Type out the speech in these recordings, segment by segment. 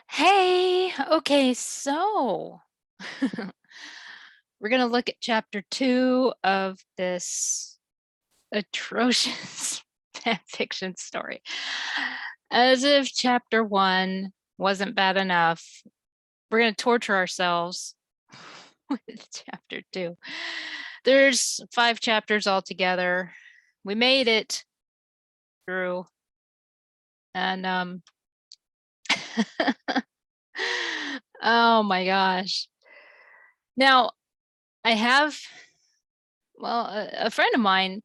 Hey, okay, so we're going to look at chapter 2 of this atrocious fan fiction story. As if chapter 1 wasn't bad enough, we're going to torture ourselves with chapter 2. There's 5 chapters altogether. We made it through, and oh my gosh. Now, I have well, a friend of mine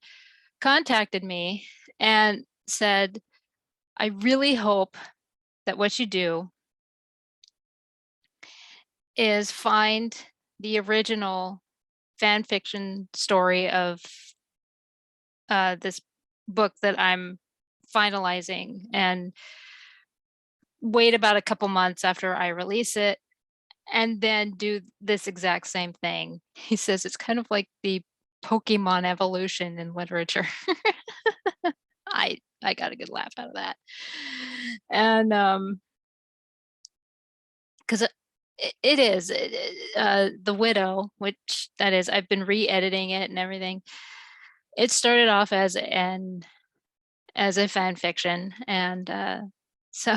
contacted me and said, I really hope that what you do is find the original fan fiction story of this book that I'm finalizing and wait about a couple months after I release it and then do this exact same thing. He says it's kind of like the Pokemon evolution in literature. I got a good laugh out of that. And 'cause it is, The Widow, which that is I've been re-editing it and everything. It started off as a fan fiction, and, so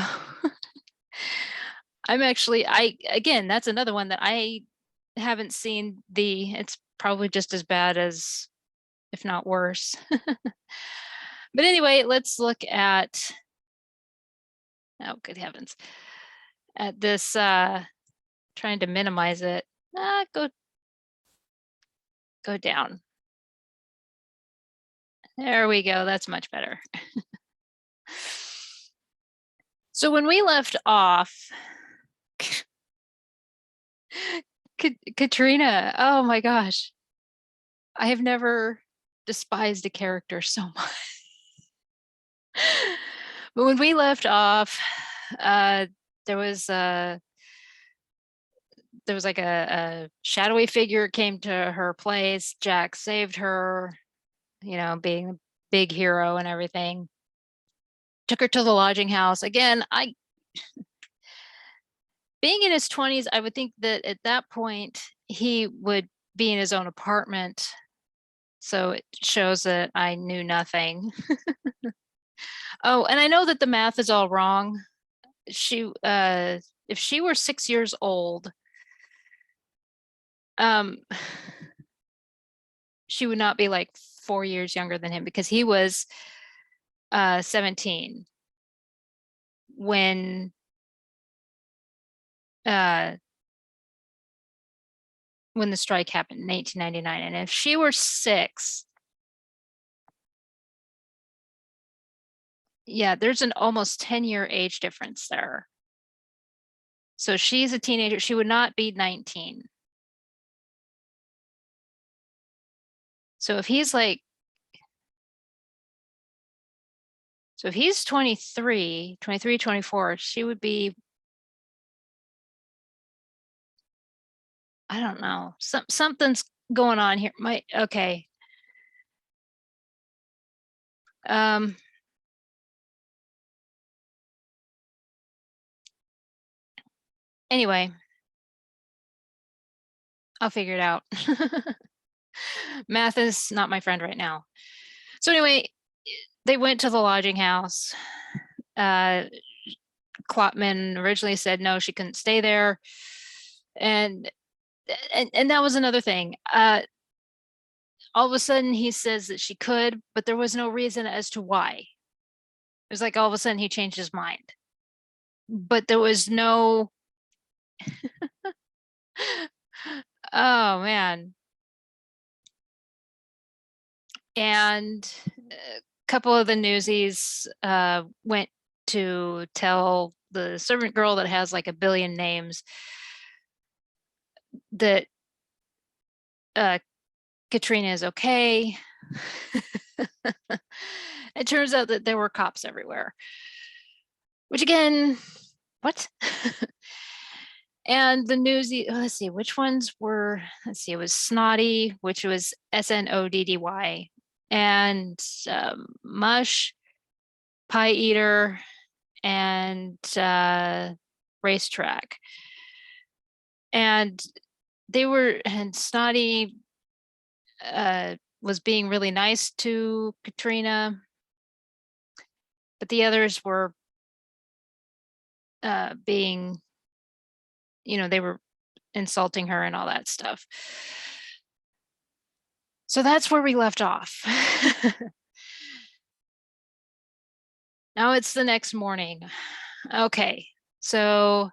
I'm actually I again, that's another one that I haven't seen it's probably just as bad as, if not worse. But anyway, let's look at oh, good heavens, at this, trying to minimize it. Go down. There we go, that's much better. So when we left off, Katrina, oh my gosh, I have never despised a character so much. But when we left off, uh, there was a like a shadowy figure came to her place. Jack saved her, being a big hero and everything. Took her to the lodging house. Again, I being in his 20s, I would think that at that point he would be in his own apartment. So it shows that I knew nothing. Oh, and I know that the math is all wrong. If she were 6 years old, um, she would not be like 4 years younger than him because he was 17 when uh when the strike happened in 1899. And if she were 6, yeah, there's an almost 10-year age difference there. So she's a teenager. She would not be 19. So if he's like, so if he's 23, 23, 24, she would be, I don't know, something's going on here. Okay. Um, anyway, I'll figure it out. Math is not my friend right now. So anyway, they went to the lodging house. Uh, Klopman originally said no, she couldn't stay there, and that was another thing. All of a sudden, he says that she could, but there was no reason as to why. It was like all of a sudden he changed his mind, but there was no. Oh man, and a couple of the newsies went to tell the servant girl that has like a billion names that Katrina is okay. It turns out that there were cops everywhere, which again, what? And the newsy, let's see, which ones were, let's see, it was Snotty, which was Snoddy, and Mush, Pie Eater, and racetrack. And and Snotty was being really nice to Katrina, but the others were being, they were insulting her and all that stuff. So that's where we left off. Now it's the next morning. Okay, so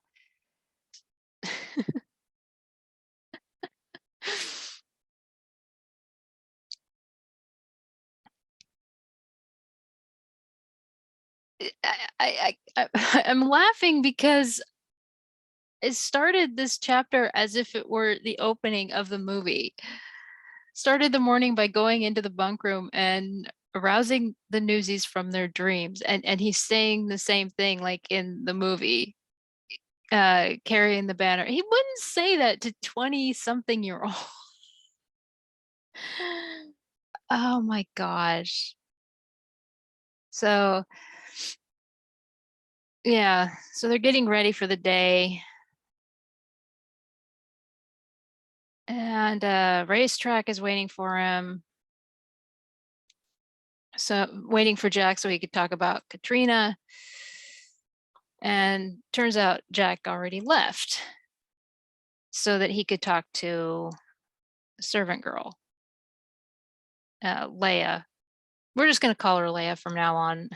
I'm laughing because it started this chapter as if it were the opening of the movie. Started the morning by going into the bunk room and arousing the newsies from their dreams. And he's saying the same thing like in the movie, carrying the banner. He wouldn't say that to 20-something-year-old. Oh my gosh. So yeah, so they're getting ready for the day. And racetrack is waiting for him. So waiting for Jack so he could talk about Katrina. And turns out Jack already left so that he could talk to the servant girl, Leia. We're just going to call her Leia from now on.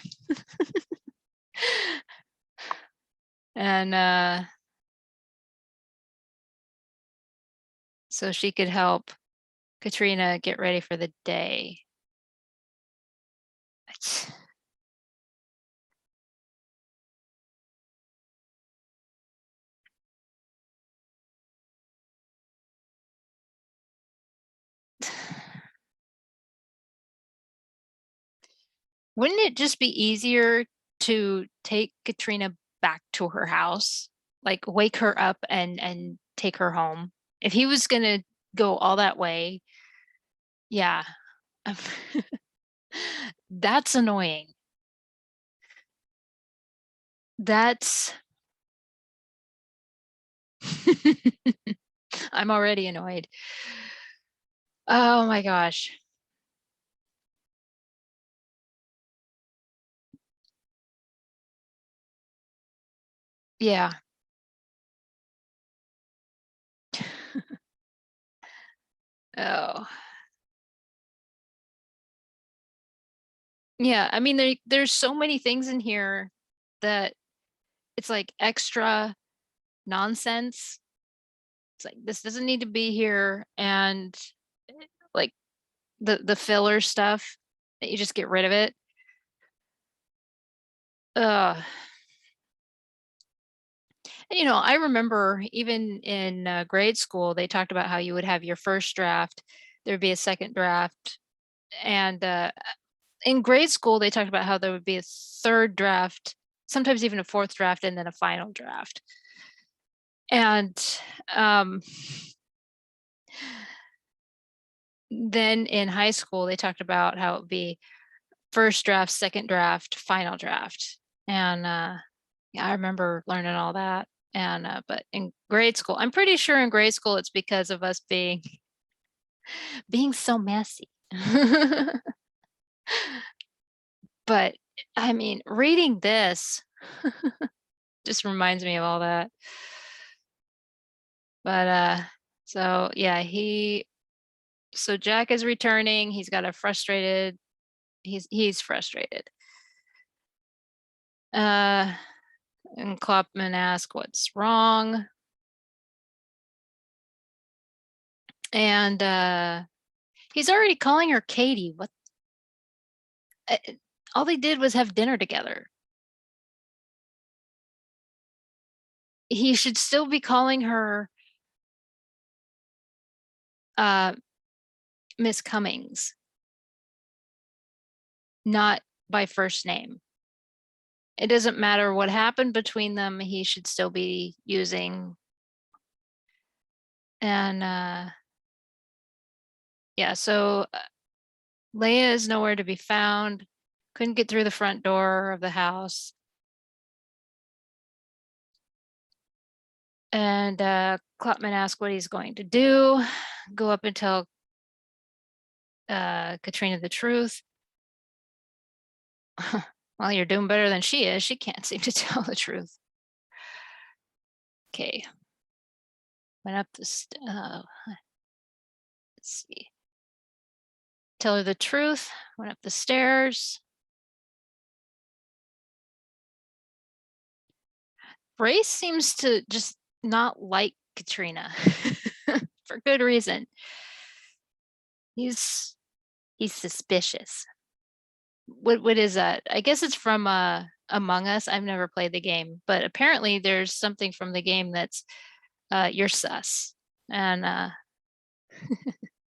And so she could help Katrina get ready for the day. Wouldn't it just be easier to take Katrina back to her house? Like wake her up and take her home? If he was gonna go all that way, yeah. That's annoying. That's I'm already annoyed. Oh my gosh. Yeah. Oh. Yeah, I mean there's so many things in here that it's like extra nonsense. It's like this doesn't need to be here, and like the filler stuff that you just get rid of it. Uh I remember even in grade school, they talked about how you would have your first draft, there'd be a second draft, and in grade school, they talked about how there would be a third draft, sometimes even a fourth draft, and then a final draft. And um, then in high school, they talked about how it would be first draft, second draft, final draft. And yeah, I remember learning all that. And but in grade school, I'm pretty sure in grade school it's because of us being so messy. But I mean, reading this just reminds me of all that. But so yeah, so Jack is returning. He's got a frustrated, he's frustrated. Uh and Klopman asks what's wrong. And he's already calling her Katie. What uh, all they did was have dinner together. He should still be calling her Miss Cummings, not by first name. It doesn't matter what happened between them, he should still be using. And yeah, so Leia is nowhere to be found. Couldn't get through the front door of the house. And Klopman asks what he's going to do. Go up and tell Katrina the truth. Well, you're doing better than she is. She can't seem to tell the truth. Okay. Went up the let's see. Tell her the truth. Went up the stairs. Brace seems to just not like Katrina for good reason. He's suspicious. What is that? I guess it's from Among Us. I've never played the game, but apparently there's something from the game that's you're sus. And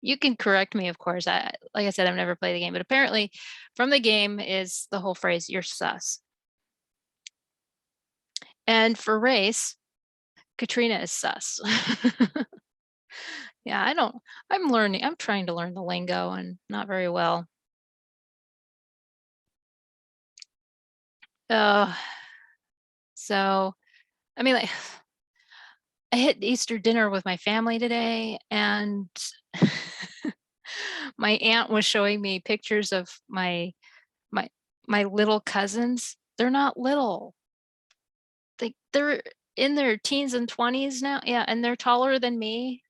you can correct me, of course. Like I said, I've never played the game, but apparently from the game is the whole phrase you're sus. And for race, Katrina is sus. Yeah, I'm trying to learn the lingo and not very well. So, I mean, like, I had Easter dinner with my family today, and my aunt was showing me pictures of my my little cousins. They're not little. They're in their teens and 20s now. Yeah, and they're taller than me.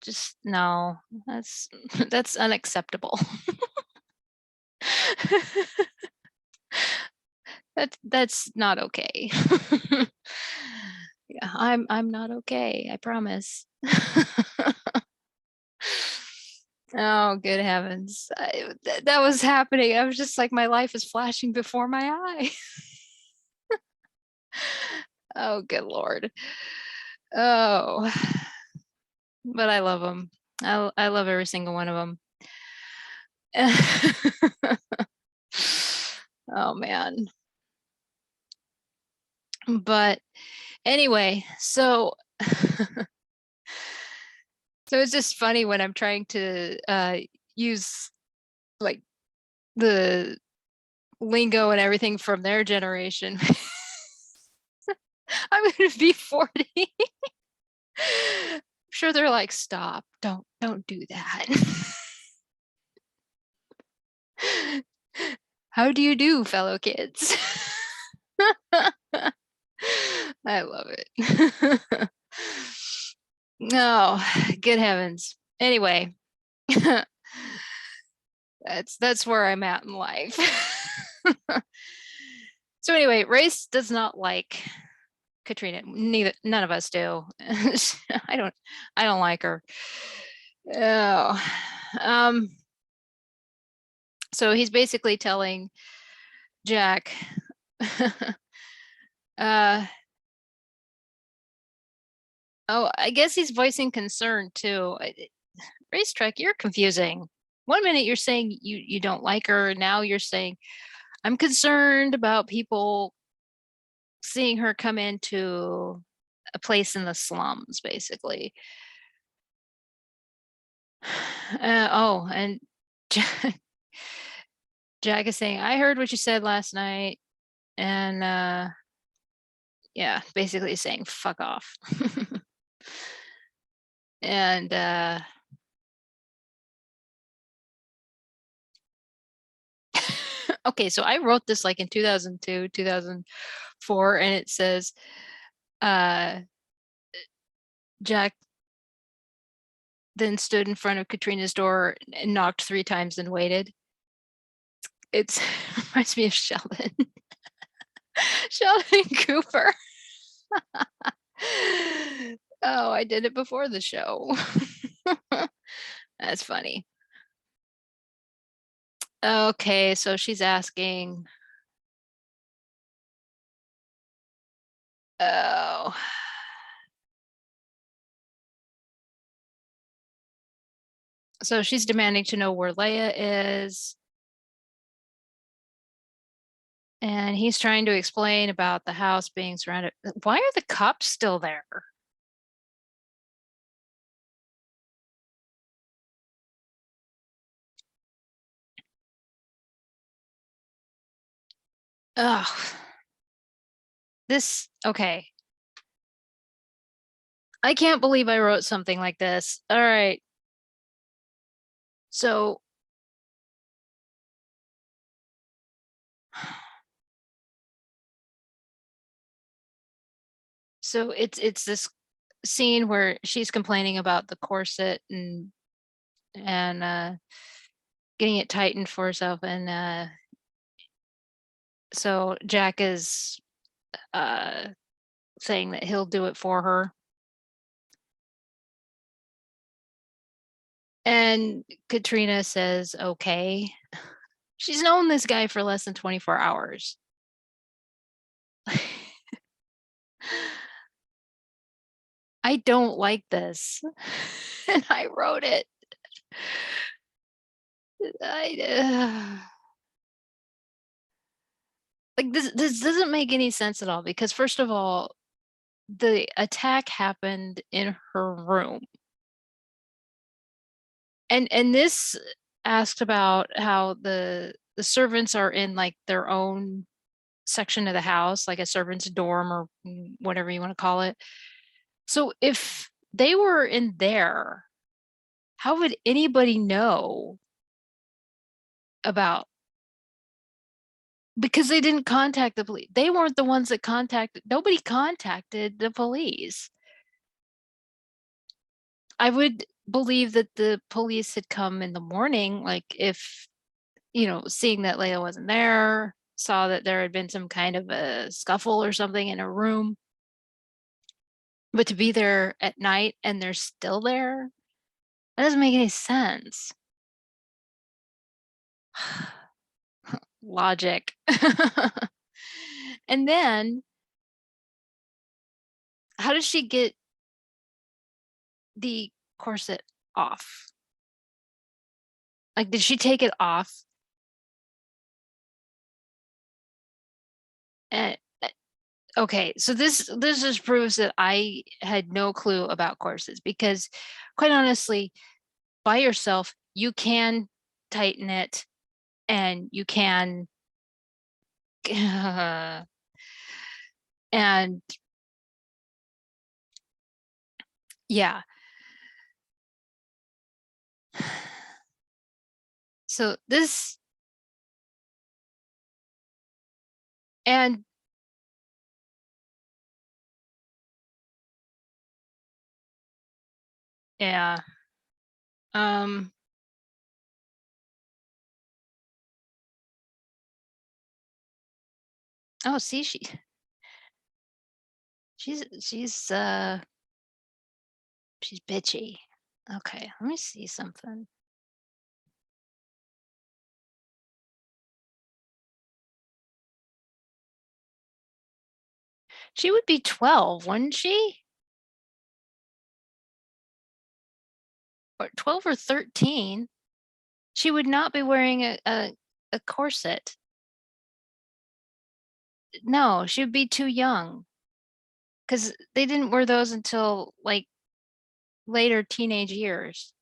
Just no, that's that's unacceptable. That's not okay. Yeah, I'm not okay, I promise. Oh, good heavens. That was happening. I was just like, my life is flashing before my eyes. Oh, good Lord. Oh, but I love them. I love every single one of them. Oh, man. But anyway, so so it's just funny when I'm trying to use like the lingo and everything from their generation. I'm going to be 40. I'm sure they're like, stop, don't do that. How do you do, fellow kids? I love it. No, good heavens. Anyway, that's where I'm at in life. So anyway, Race does not like Katrina. None of us do. I don't like her. Oh. So he's basically telling Jack, oh, I guess he's voicing concern too. Racetrack, you're confusing. One minute you're saying you don't like her, now you're saying I'm concerned about people seeing her come into a place in the slums, basically. Oh, and Jack is saying, I heard what you said last night, and yeah, basically saying fuck off. And okay, so I wrote this like in 2002, 2004, and it says Jack then stood in front of Katrina's door and knocked 3 times and waited. It reminds me of Sheldon. Sheldon Cooper. Oh, I did it before the show. That's funny. Okay, so she's asking, oh, so she's demanding to know where Leia is. And he's trying to explain about the house being surrounded. Why are the cops still there? Ugh. Okay. I can't believe I wrote something like this. All right. So it's this scene where she's complaining about the corset and getting it tightened for herself, and so Jack is uh saying that he'll do it for her. And Katrina says, okay. She's known this guy for less than 24 hours. I don't like this. And I wrote it. Like this doesn't make any sense at all, because first of all, the attack happened in her room. And this asked about how the servants are in like their own section of the house, like a servant's dorm or whatever you want to call it. So if they were in there, how would anybody know about, because they didn't contact the police. They weren't the ones that contacted, nobody contacted the police. I would believe that the police had come in the morning, like if, seeing that Layla wasn't there, saw that there had been some kind of a scuffle or something in a room. But to be there at night and they're still there, that doesn't make any sense. Logic. And then, how does she get the corset off? Like, did she take it off? And okay, so this just proves that I had no clue about corsets, because quite honestly, by yourself, you can tighten it and you can and yeah. So this, and yeah. Um oh, see, she's bitchy. Okay, let me see something. She would be 12, wouldn't she? Or 12 or 13. She would not be wearing a corset. No, she would be too young, because they didn't wear those until like later teenage years.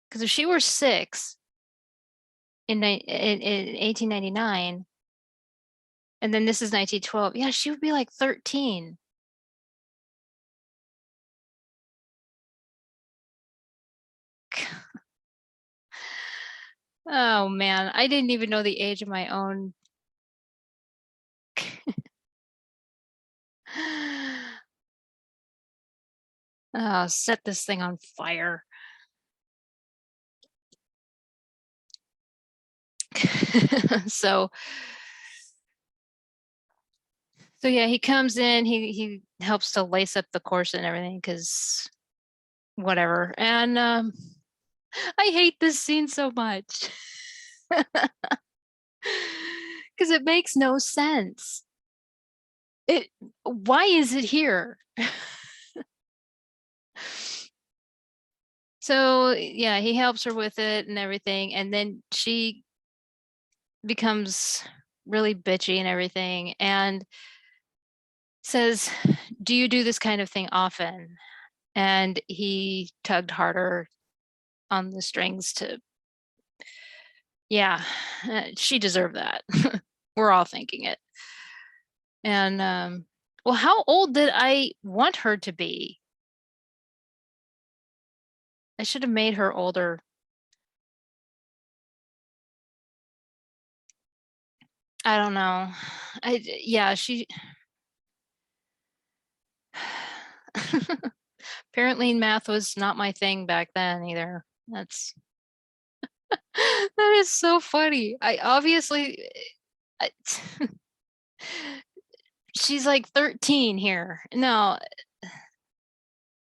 Because if she were 6 in 1899, and then this is 1912, yeah, she would be like 13. Oh man, I didn't even know the age of my own. Oh, set this thing on fire. So yeah, he comes in, he helps to lace up the corset and everything, because whatever. And I hate this scene so much. Because it makes no sense. Why is it here? So yeah, he helps her with it and everything, and then she becomes really bitchy and everything, and says, do you do this kind of thing often? And he tugged harder on the strings to, yeah, she deserved that. We're all thinking it. And well, how old did I want her to be? I should have made her older. I don't know. Yeah, she apparently math was not my thing back then either. That's that is so funny. I obviously I, she's like 13 here. No,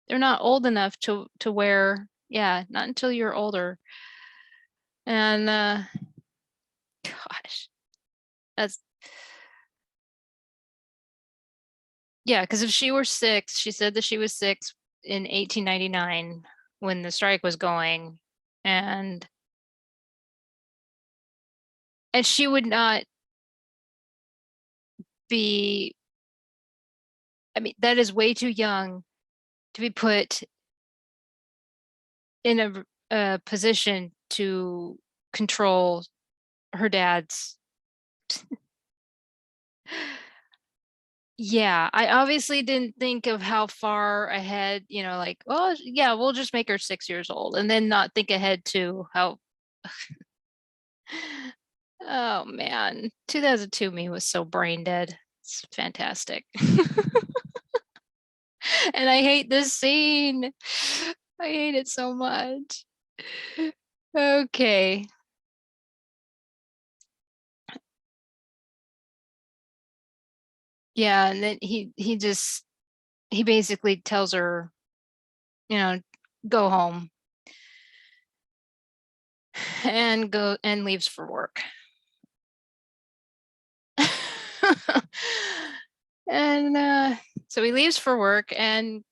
they're not old enough to wear. Yeah, not until you're older. And gosh, that's yeah, because if she were 6, she said that she was 6 in 1899 when the strike was going, and she would not be, I mean, that is way too young to be put in a position to control her dad's. Yeah, I obviously didn't think of how far ahead, like, well, yeah, we'll just make her 6 years old and then not think ahead to how. Oh man, 2002 me was so brain dead. It's fantastic. And I hate this scene. I hate it so much. Okay. Yeah, and then he basically tells her, you know, go home and go and leaves for work. And so he leaves for work, and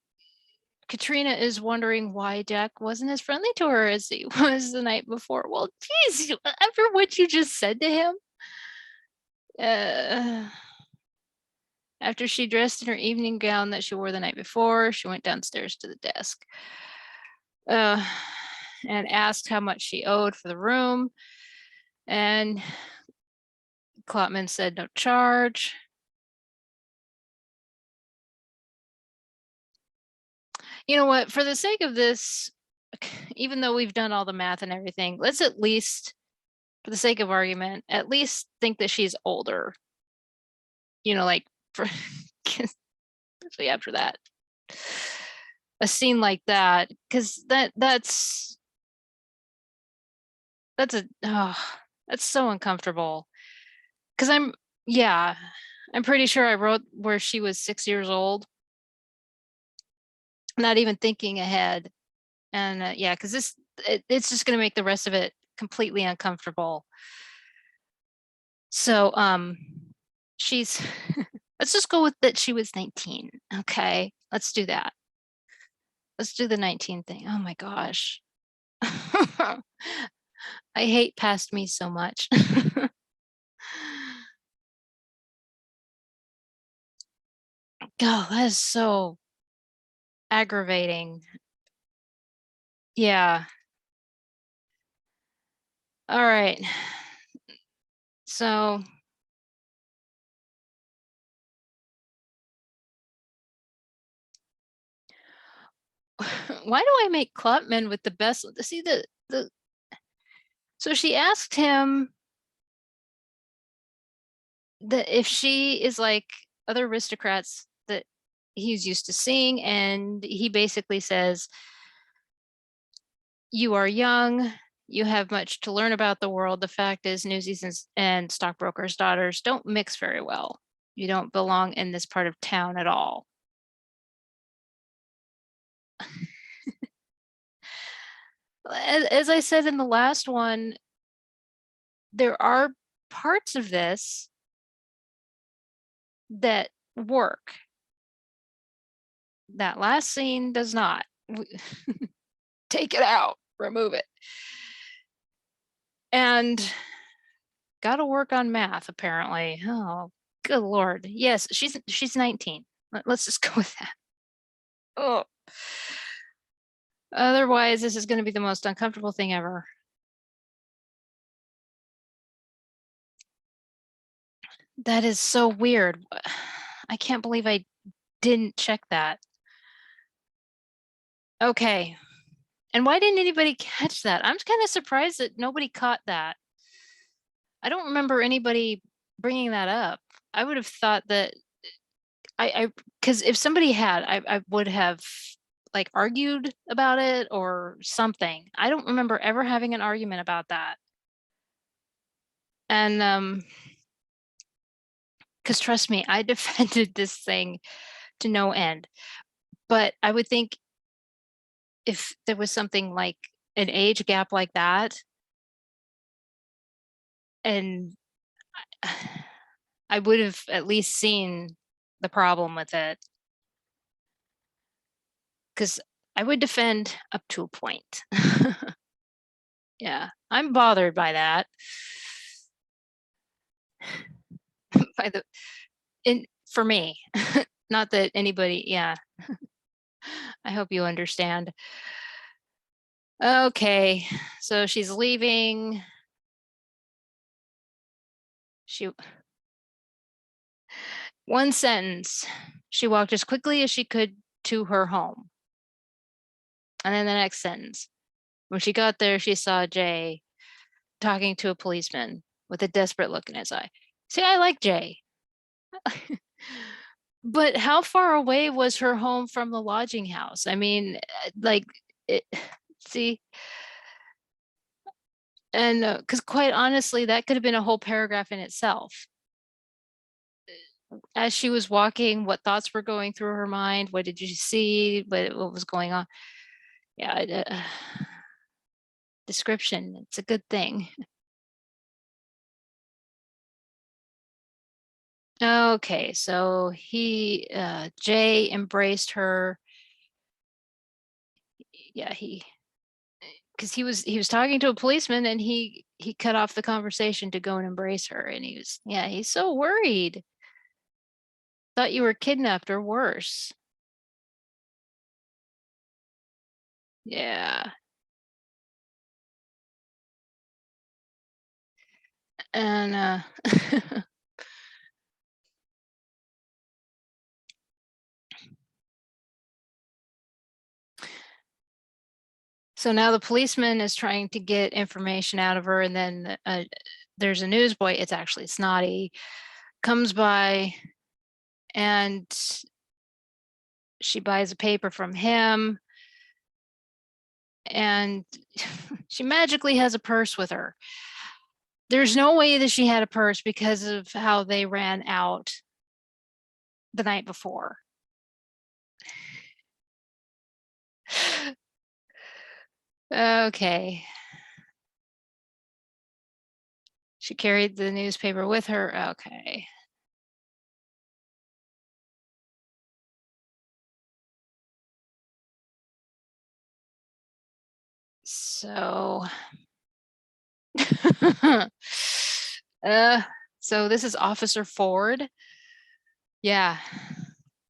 Katrina is wondering why Jack wasn't as friendly to her as he was the night before. Well, geez, after what you just said to him, uh, after she dressed in her evening gown that she wore the night before, she went downstairs to the desk uh, and asked how much she owed for the room. And Klotman said no charge. You know what? For the sake of this, even though we've done all the math and everything, let's at least, for the sake of argument, at least think that she's older. Like, for, especially after that, a scene like that, because that's a that's so uncomfortable. Because yeah, I'm pretty sure I wrote where she was 6 years old, not even thinking ahead. And yeah, because it's just going to make the rest of it completely uncomfortable. So she's let's just go with that she was 19. Okay, let's do that. Let's do the 19 thing. Oh my gosh. I hate past me so much. God, that is so aggravating. Yeah. All right. So why do I make Klutman with the best? See the so she asked him that if she is like other aristocrats that he's used to seeing, and he basically says, you are young, you have much to learn about the world. The fact is, newsies and stockbrokers' daughters don't mix very well. You don't belong in this part of town at all. As I said in the last one, there are parts of this that work. That last scene does not. Take it out, remove it. And got to work on math, apparently. Oh, good Lord. Yes, she's 19. Let's just go with that. Oh, otherwise, this is going to be the most uncomfortable thing ever. That is so weird. I can't believe I didn't check that. Okay. And why didn't anybody catch that? I'm kind of surprised that nobody caught that. I don't remember anybody bringing that up. I would have thought that because if somebody had, I would have like argued about it or something. I don't remember ever having an argument about that. And because trust me, I defended this thing to no end. But I would think if there was something like an age gap like that, and I would have at least seen the problem with it, because I would defend up to a point. Yeah, I'm bothered by that. By the in for me, not that anybody, yeah. I hope you understand. Okay, so she's leaving. She One sentence. She walked as quickly as she could to her home. And then the next sentence. When she got there, she saw Jay talking to a policeman with a desperate look in his eye. See, I like Jay. But how far away was her home from the lodging house? I mean, like, it, see, and because quite honestly, that could have been a whole paragraph in itself. As she was walking, what thoughts were going through her mind? What did you see? What was going on? Yeah, description, it's a good thing. Okay, so Jay embraced her. Yeah, because he was talking to a policeman and he cut off the conversation to go and embrace her, and he's so worried. Thought you were kidnapped or worse. Yeah. And so now the policeman is trying to get information out of her, and then there's a newsboy, it's actually Snotty, comes by, and she buys a paper from him, and she magically has a purse with her. There's no way that she had a purse because of how they ran out the night before. Okay. She carried the newspaper with her. Okay. So, uh, so this is Officer Ford. Yeah.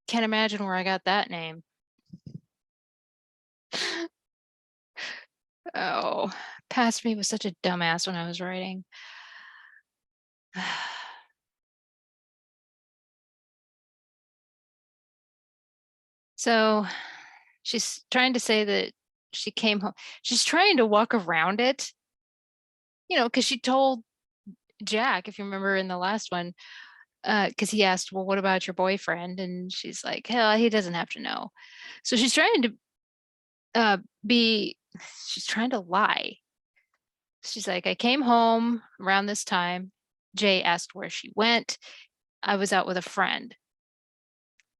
Can't imagine where I got that name. Oh, past me was such a dumbass when I was writing. So she's trying to say that she came home. She's trying to walk around it, because she told Jack, if you remember in the last one, because he asked, well, what about your boyfriend? And she's like, hell, he doesn't have to know. So she's trying to uh, she's trying to lie. She's like, I came home around this time. Jay asked where she went. I was out with a friend.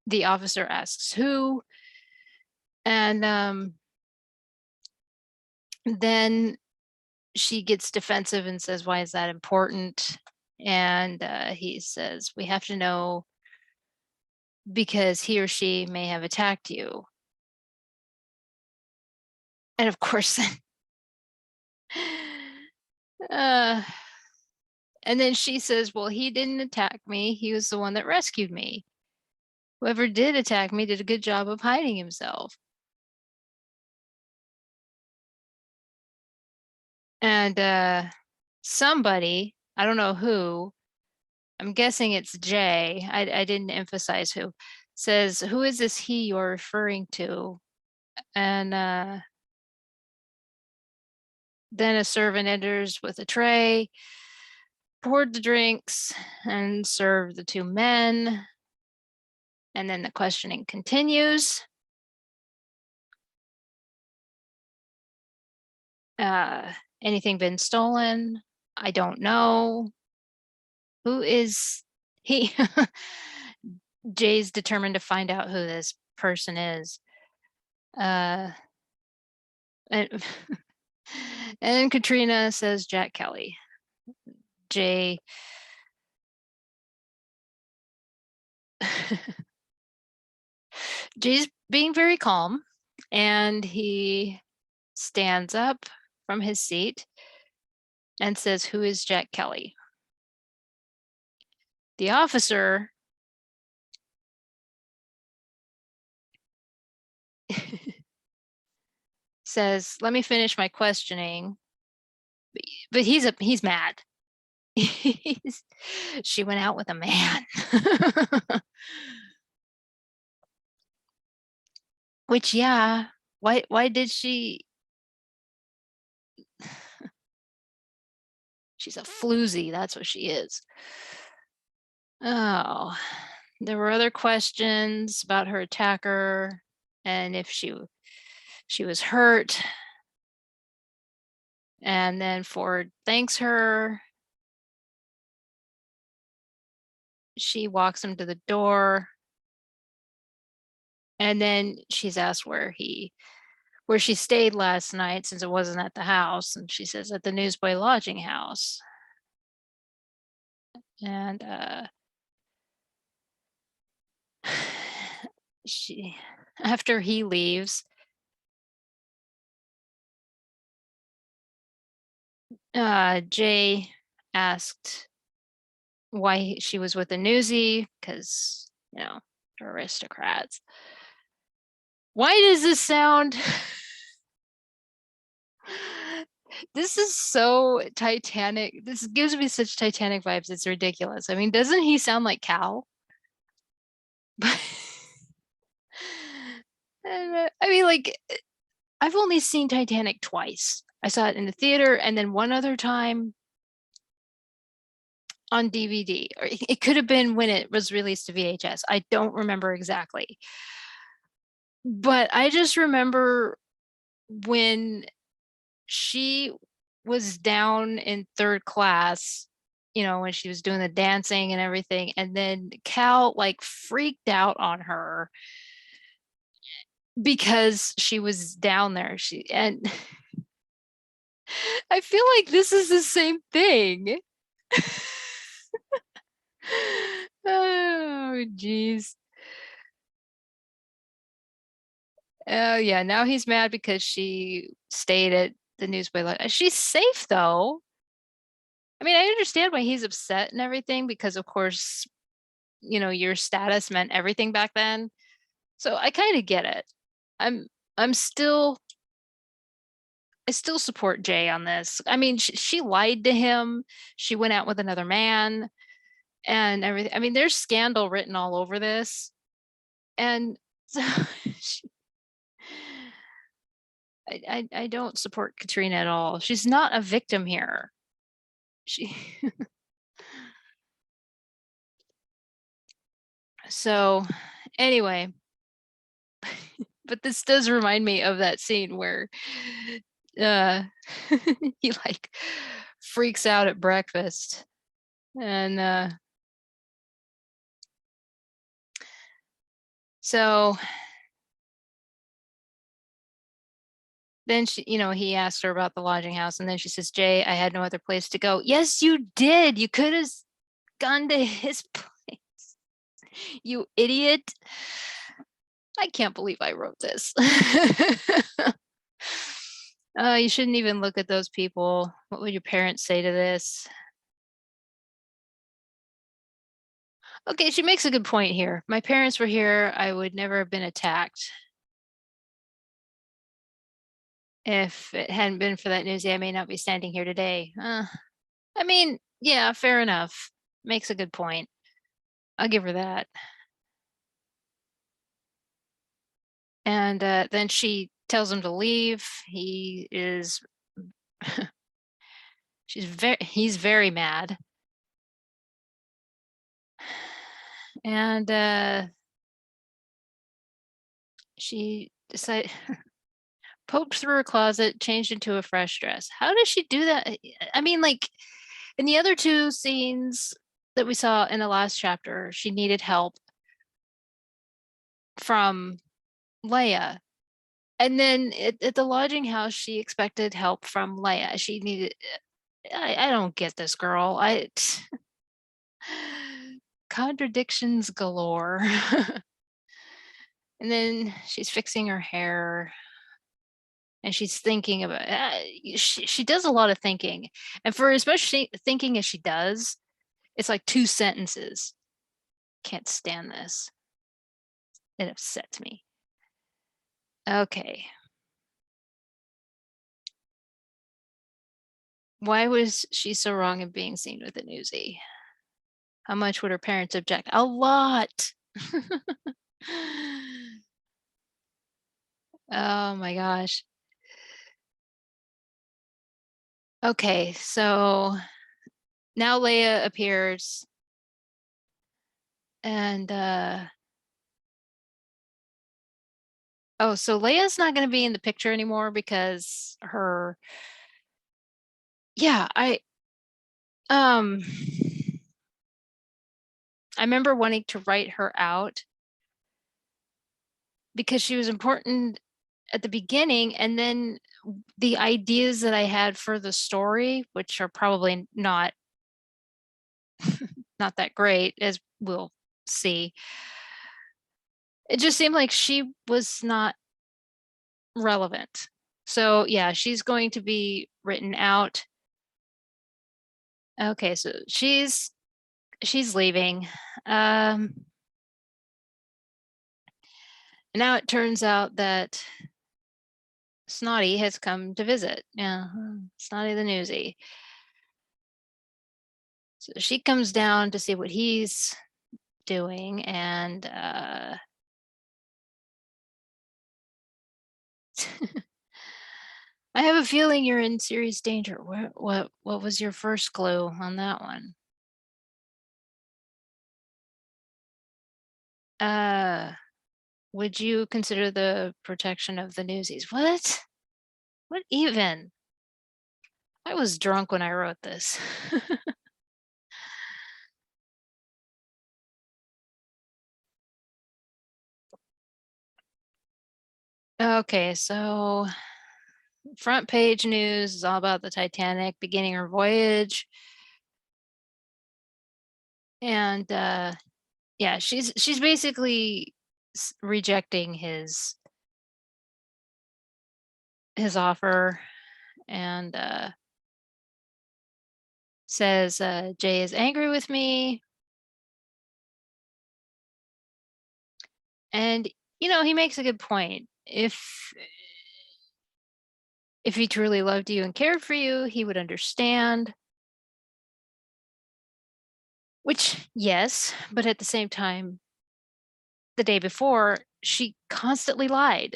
The officer asks who, and then she gets defensive and says, why is that important? And he says, we have to know because he or she may have attacked you. And of course, uh, and then she says, well, he didn't attack me. He was the one that rescued me. Whoever did attack me did a good job of hiding himself. And somebody, I don't know who, I'm guessing it's Jay, I didn't emphasize who, says, who is this he you're referring to? And Then a servant enters with a tray, poured the drinks, and served the two men. And then the questioning continues. Anything been stolen? I don't know. Who is he? Jay's determined to find out who this person is. And, and Katrina says Jack Kelly. Jay Jay's being very calm, and he stands up from his seat and says, "Who is Jack Kelly?" The officer says, "Let me finish my questioning." But he's mad. She went out with a man. Which, yeah, why did she? She's a floozy, that's what she is. Oh, there were other questions about her attacker and if she was hurt. And then Ford thanks her. She walks him to the door. And then she's asked where she stayed last night, since it wasn't at the house. And she says at the Newsboy Lodging House. And after he leaves, Jay asked why she was with the newsie, because, they're aristocrats. Why does this sound? This is so Titanic. This gives me such Titanic vibes. It's ridiculous. I mean, doesn't he sound like Cal? And, I mean, like, I've only seen Titanic twice. I saw it in the theater and then one other time on DVD. Or it could have been when it was released to VHS. I don't remember exactly. But I just remember when she was down in third class, when she was doing the dancing and everything, and then Cal like freaked out on her because she was down there. And I feel like this is the same thing. Oh, geez. Oh, yeah. Now he's mad because she stayed at the Newsboy. She's safe, though. I mean, I understand why he's upset and everything because, of course, your status meant everything back then. So I kind of get it. I'm still I still support Jay on this. I mean, she lied to him. She went out with another man and everything. I mean, there's scandal written all over this. And so I don't support Katrina at all. She's not a victim here. She So anyway, but this does remind me of that scene where uh he like freaks out at breakfast and so then he asked her about the lodging house, and then she says, "Jay, I had no other place to go." Yes, you did. You could have gone to his place. You idiot. I can't believe I wrote this. You shouldn't even look at those people. What would your parents say to this? Okay, she makes a good point here. My parents were here. I would never have been attacked. If it hadn't been for that newsie, I may not be standing here today. I mean, yeah, fair enough. Makes a good point. I'll give her that. And then she tells him to leave. He is He's very mad. And she decided poked through her closet, changed into a fresh dress. How does she do that? I mean, like in the other two scenes that we saw in the last chapter, she needed help from Leia. And then at the lodging house, she expected help from Leia. She needed, I don't get this girl. Contradictions galore. And then she's fixing her hair and she's thinking about she does a lot of thinking. And for especially thinking as she does, it's like 2 sentences. Can't stand this. It upsets me. Okay. Why was she so wrong in being seen with a newsie? How much would her parents object? A lot. Oh my gosh. Okay, so now Leia appears and oh, so Leia's not going to be in the picture anymore because her yeah, um I remember wanting to write her out because she was important at the beginning, and then the ideas that I had for the story, which are probably not that great, as we'll see. It just seemed like she was not relevant. So yeah, she's going to be written out. Okay, so she's leaving. Now it turns out that Snotty has come to visit. Yeah, Snotty the newsie. So she comes down to see what he's doing, and I have a feeling you're in serious danger. What was your first clue on that one? Would you consider the protection of the newsies? What? What even? I was drunk when I wrote this. Okay, so front page news is all about the Titanic beginning her voyage. And yeah, she's basically rejecting his offer, and says Jay is angry with me. And he makes a good point. If he truly loved you and cared for you, he would understand. Which, yes, but at the same time, the day before, she constantly lied.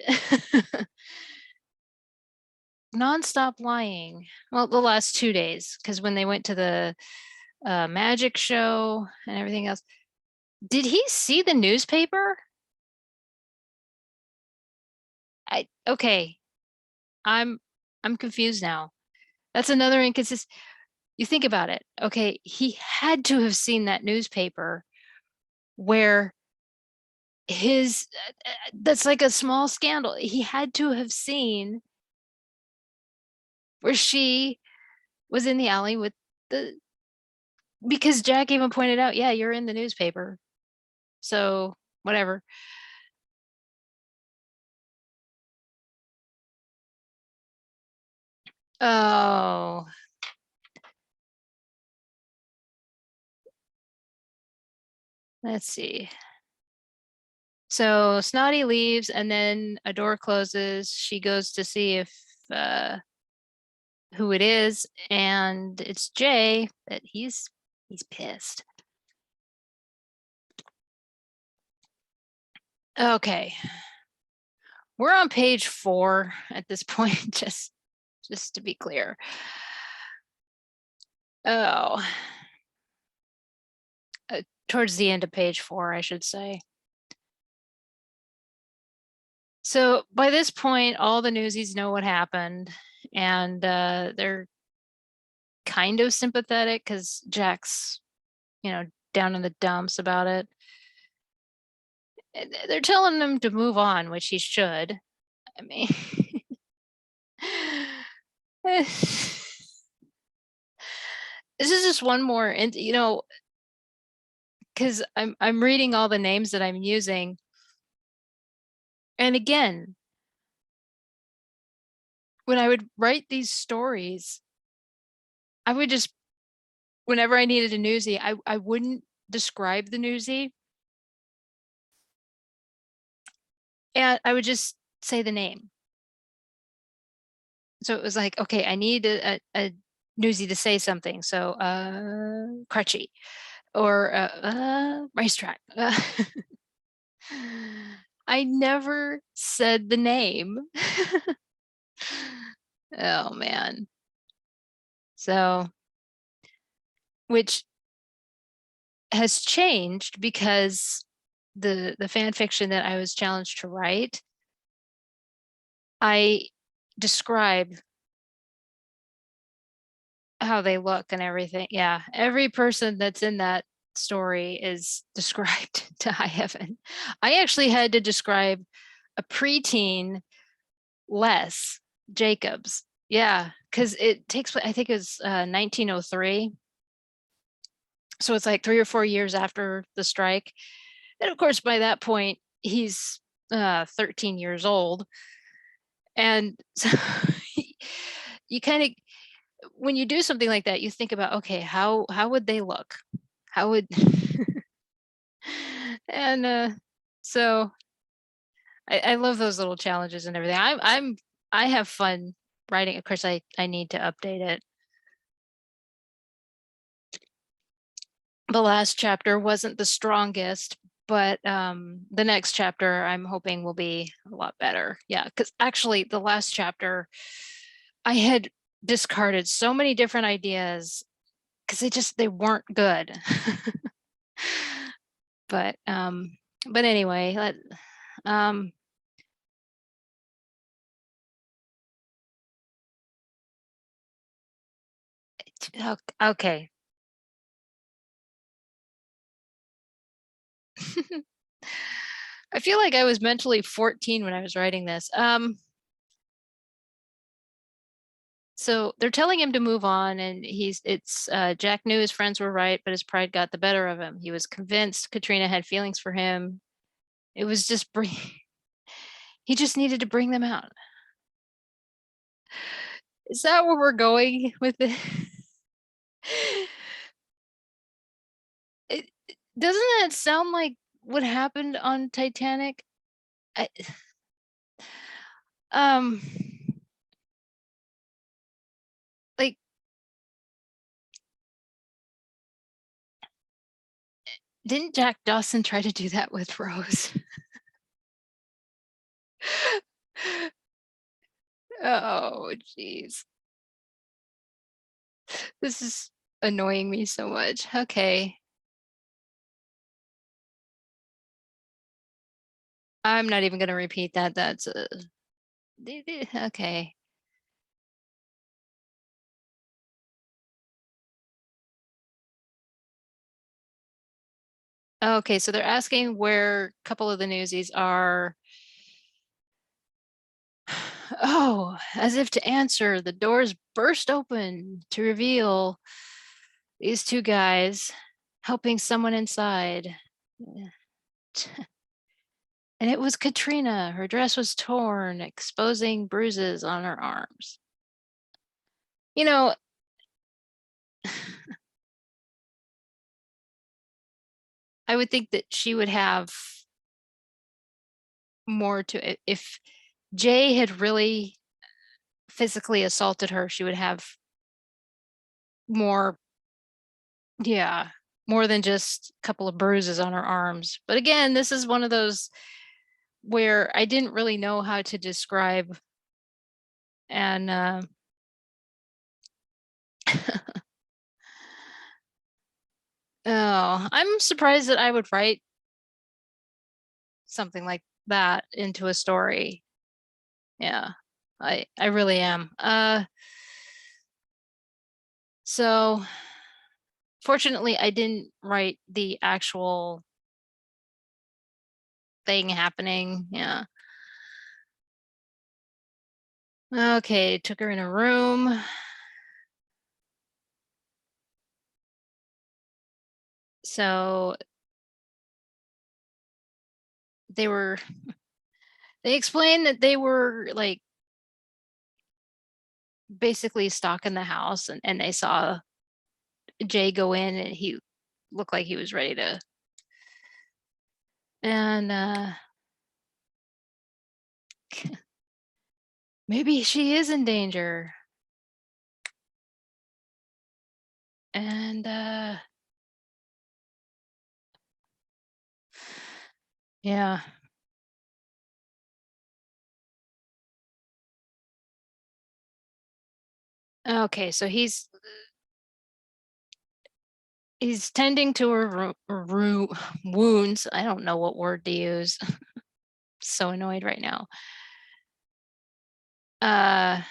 Nonstop lying. Well, the last 2 days, because when they went to the magic show and everything else. Did he see the newspaper? Okay. I'm confused now. That's another inconsistent. You think about it. Okay, he had to have seen that newspaper where his that's like a small scandal. He had to have seen where she was in the alley with the because Jack even pointed out, yeah, you're in the newspaper. So, whatever. Oh, let's see. So Snotty leaves and then a door closes. She goes to see if who it is, and it's Jay, but he's pissed. Okay. We're on page 4 at this point. Just just to be clear. Oh, towards the end of page 4, I should say. So by this point, all the newsies know what happened, and they're kind of sympathetic because Jack's, down in the dumps about it. And they're telling him to move on, which he should. I mean, this is just one more, and because I'm reading all the names that I'm using, and again, when I would write these stories, I would just whenever I needed a newsie, I wouldn't describe the newsie, and I would just say the name. So it was like, okay, I need a newsie to say something. So crutchy or racetrack. I never said the name. Oh man. So which has changed because the fan fiction that I was challenged to write, I describe how they look and everything. Yeah, every person that's in that story is described to high heaven. I actually had to describe a preteen Les Jacobs. Yeah, because it takes I think it's 1903. So it's like 3 or 4 years after the strike. And of course, by that point, he's 13 years old. And so you kind of, when you do something like that, you think about, okay, how would they look? How would, and so I love those little challenges and everything. I have fun writing. Of course, I need to update it. The last chapter wasn't the strongest, but the next chapter I'm hoping will be a lot better. Yeah, because actually the last chapter I had discarded so many different ideas because they weren't good. but anyway, um okay. I feel like I was mentally 14 when I was writing this. So they're telling him to move on, and Jack knew his friends were right, but his pride got the better of him. He was convinced Katrina had feelings for him. It was just he just needed to bring them out. Is that where we're going with it? it doesn't that sound like what happened on Titanic? I, um, like, didn't Jack Dawson try to do that with Rose? Oh, jeez. This is annoying me so much. Okay. I'm not even going to repeat that. That's okay. Okay, so they're asking where a couple of the newsies are. Oh, as if to answer, the doors burst open to reveal these two guys helping someone inside. And it was Katrina. Her dress was torn, exposing bruises on her arms. You know, I would think that she would have more to it. If Jay had really physically assaulted her, she would have more, yeah, more than just a couple of bruises on her arms. But again, this is one of those where I didn't really know how to describe, and Oh, I'm surprised that I would write something like that into a story. Yeah, I really am. So fortunately, I didn't write the actual thing happening. Yeah. Okay, took her in a room. So they were they explained that they were like basically stalking the house, and they saw Jay go in and he looked like he was ready to, and maybe she is in danger. And yeah. Okay, so he's tending to her wounds. I don't know what word to use. So annoyed right now. Uh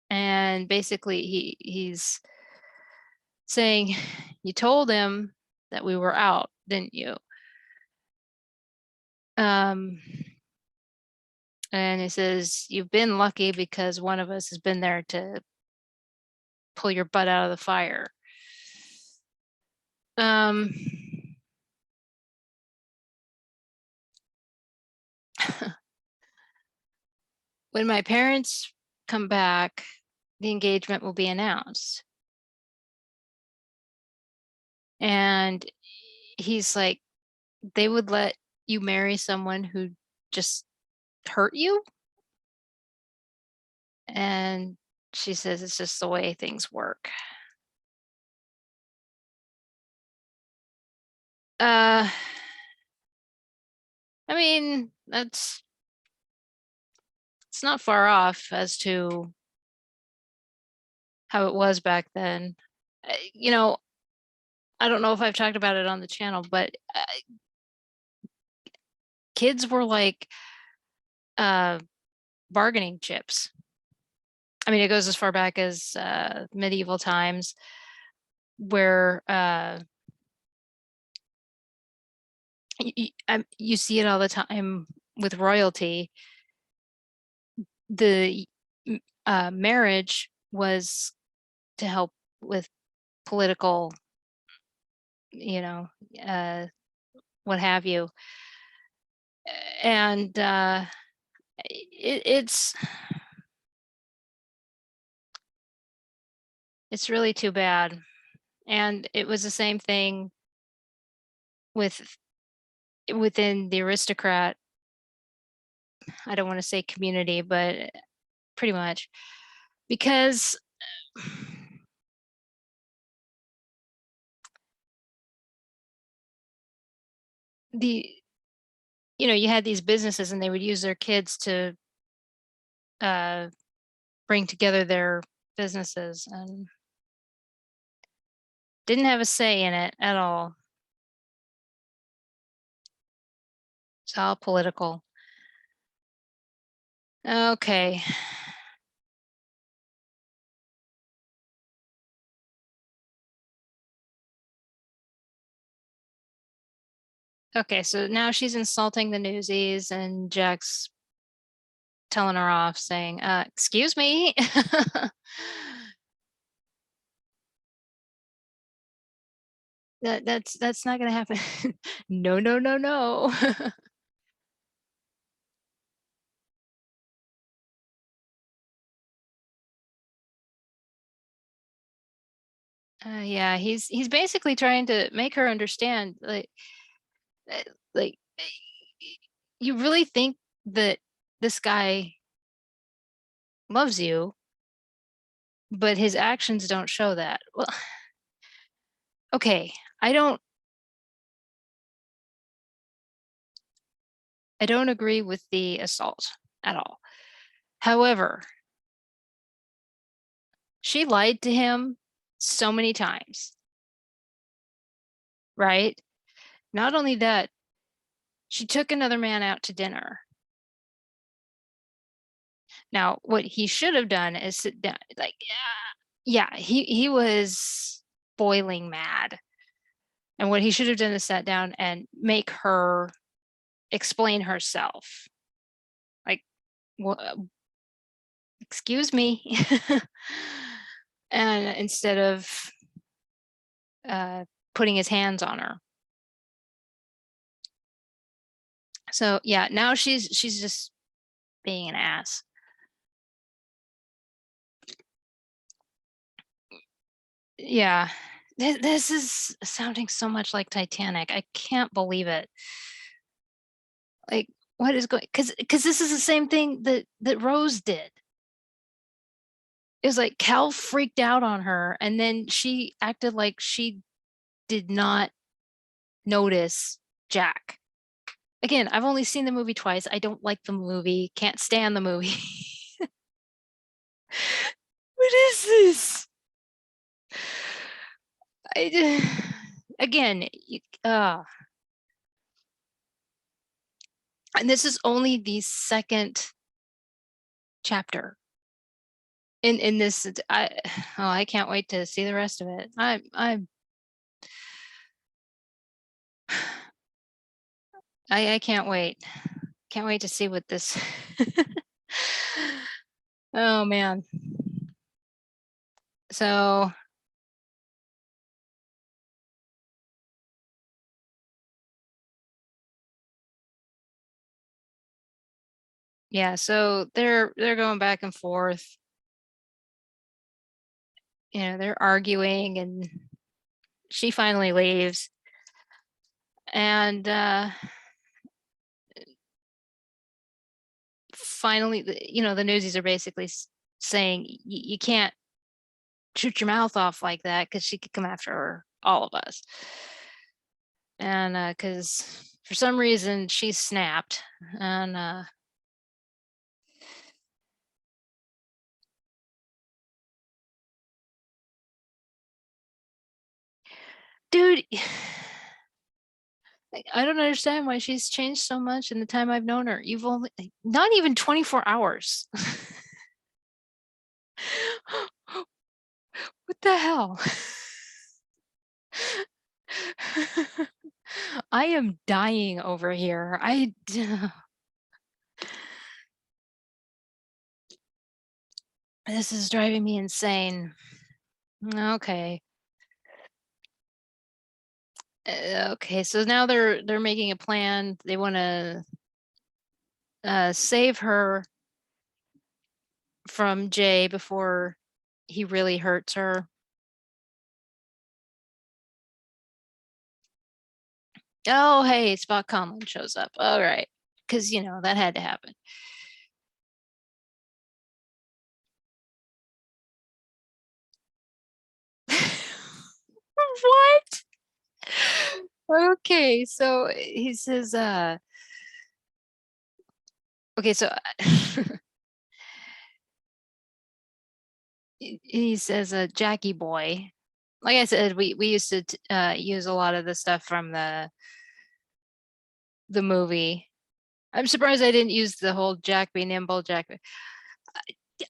and basically he's saying, you told him that we were out, didn't you? Um and he says, you've been lucky because one of us has been there to pull your butt out of the fire. Um when my parents come back, the engagement will be announced. And he's like, they would let you marry someone who just hurt you? And she says it's just the way things work. Uh, I mean, it's not far off as to how it was back then. You know, I don't know if I've talked about it on the channel, but kids were like uh, bargaining chips. I mean, it goes as far back as medieval times where you see it all the time with royalty. The marriage was to help with political, you know, uh, what have you. And it's really too bad. And it was the same thing with within the aristocrat. I don't want to say community, but pretty much because the you had these businesses and they would use their kids to uh, bring together their businesses and didn't have a say in it at all. It's all political. Okay. Okay, so now she's insulting the newsies and Jack's telling her off saying, excuse me. That's not gonna happen. No, no, no, no. Yeah, he's basically trying to make her understand, uh, like you really think that this guy loves you, but his actions don't show that. Well, okay, I don't agree with the assault at all. However, she lied to him so many times, right? Not only that, she took another man out to dinner. Now, what he should have done is sit down, like, yeah, he was boiling mad. And what he should have done is sat down and make her explain herself. Like, excuse me. And instead of putting his hands on her. So yeah, now she's just being an ass. Yeah. This is sounding so much like Titanic. I can't believe it. Like, what is going, because this is the same thing that Rose did. It was like Cal freaked out on her, and then she acted like she did not notice Jack. Again, I've only seen the movie twice. I don't like the movie, can't stand the movie. What is this? Again, and this is only the second chapter in this. I can't wait to see the rest of it. I can't wait. Can't wait to see what this. Oh man. So yeah, so they're going back and forth. You know, they're arguing, and she finally leaves. And finally, you know, the newsies are basically saying you can't shoot your mouth off like that, because she could come after all of us. And because for some reason she snapped, and dude, I don't understand why she's changed so much in the time I've known her. You've only not even 24 hours. What the hell? I am dying over here. This is driving me insane. Okay. Okay, so now they're making a plan. They want to save her from Jay before he really hurts her. Oh, hey, Spock Conlon shows up. All right, because you know that had to happen. What? Okay, so he says, okay, so he says, Jackie boy. Like I said, we used to use a lot of the stuff from the movie. I'm surprised I didn't use the whole Jack be nimble, Jack.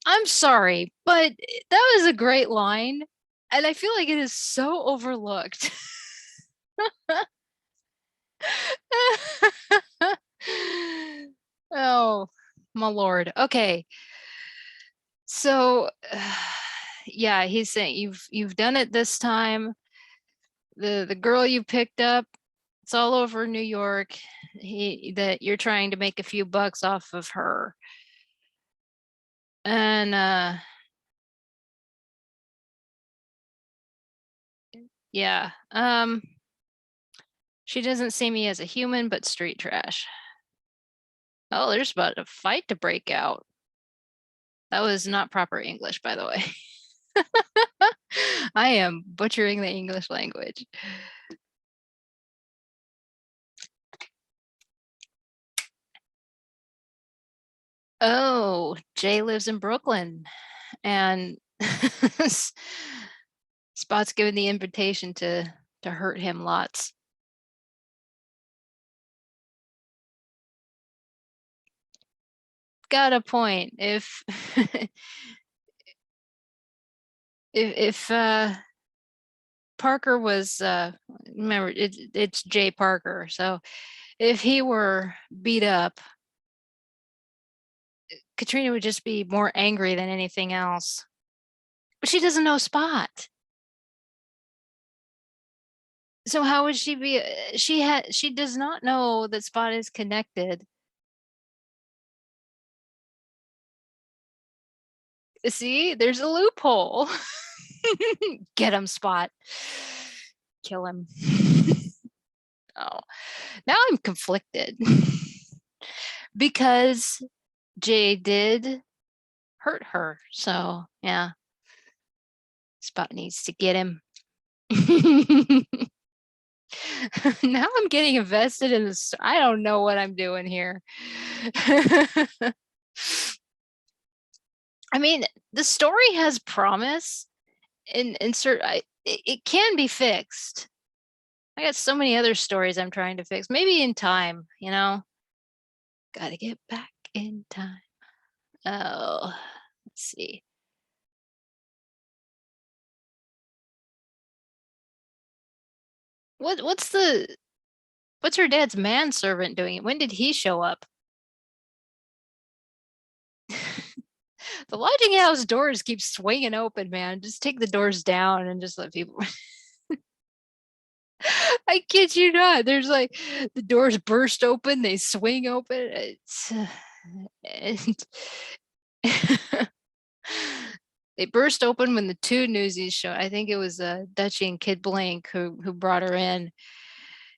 I'm sorry, but that was a great line, and I feel like it is so overlooked. Oh, my lord. Okay. So yeah, he's saying you've done it this time. The girl you picked up, it's all over New York. That you're trying to make a few bucks off of her. And yeah. She doesn't see me as a human, but street trash. Oh, there's about a fight to break out. That was not proper English, by the way. I am butchering the English language. Oh, Jay lives in Brooklyn. And Spot's given the invitation to hurt him lots. Got a point. If if Parker was remember it's Jay Parker, so if he were beat up, Katrina would just be more angry than anything else. But she doesn't know Spot. So how would she be? She does not know that Spot is connected. See, there's a loophole. Get him, Spot. Kill him. Oh, now I'm conflicted because Jay did hurt her. So yeah, Spot needs to get him. Now I'm getting invested in this. I don't know what I'm doing here. I mean, the story has promise and it can be fixed. I got so many other stories I'm trying to fix. Maybe in time, you know. Gotta get back in time. Oh, let's see. What's her dad's manservant doing? When did he show up? The lodging house doors keep swinging open, man. Just take the doors down and just let people. I kid you not. There's like the doors burst open, they swing open. It's and they burst open when the two newsies show. I think it was Dutchie and Kid Blank who brought her in.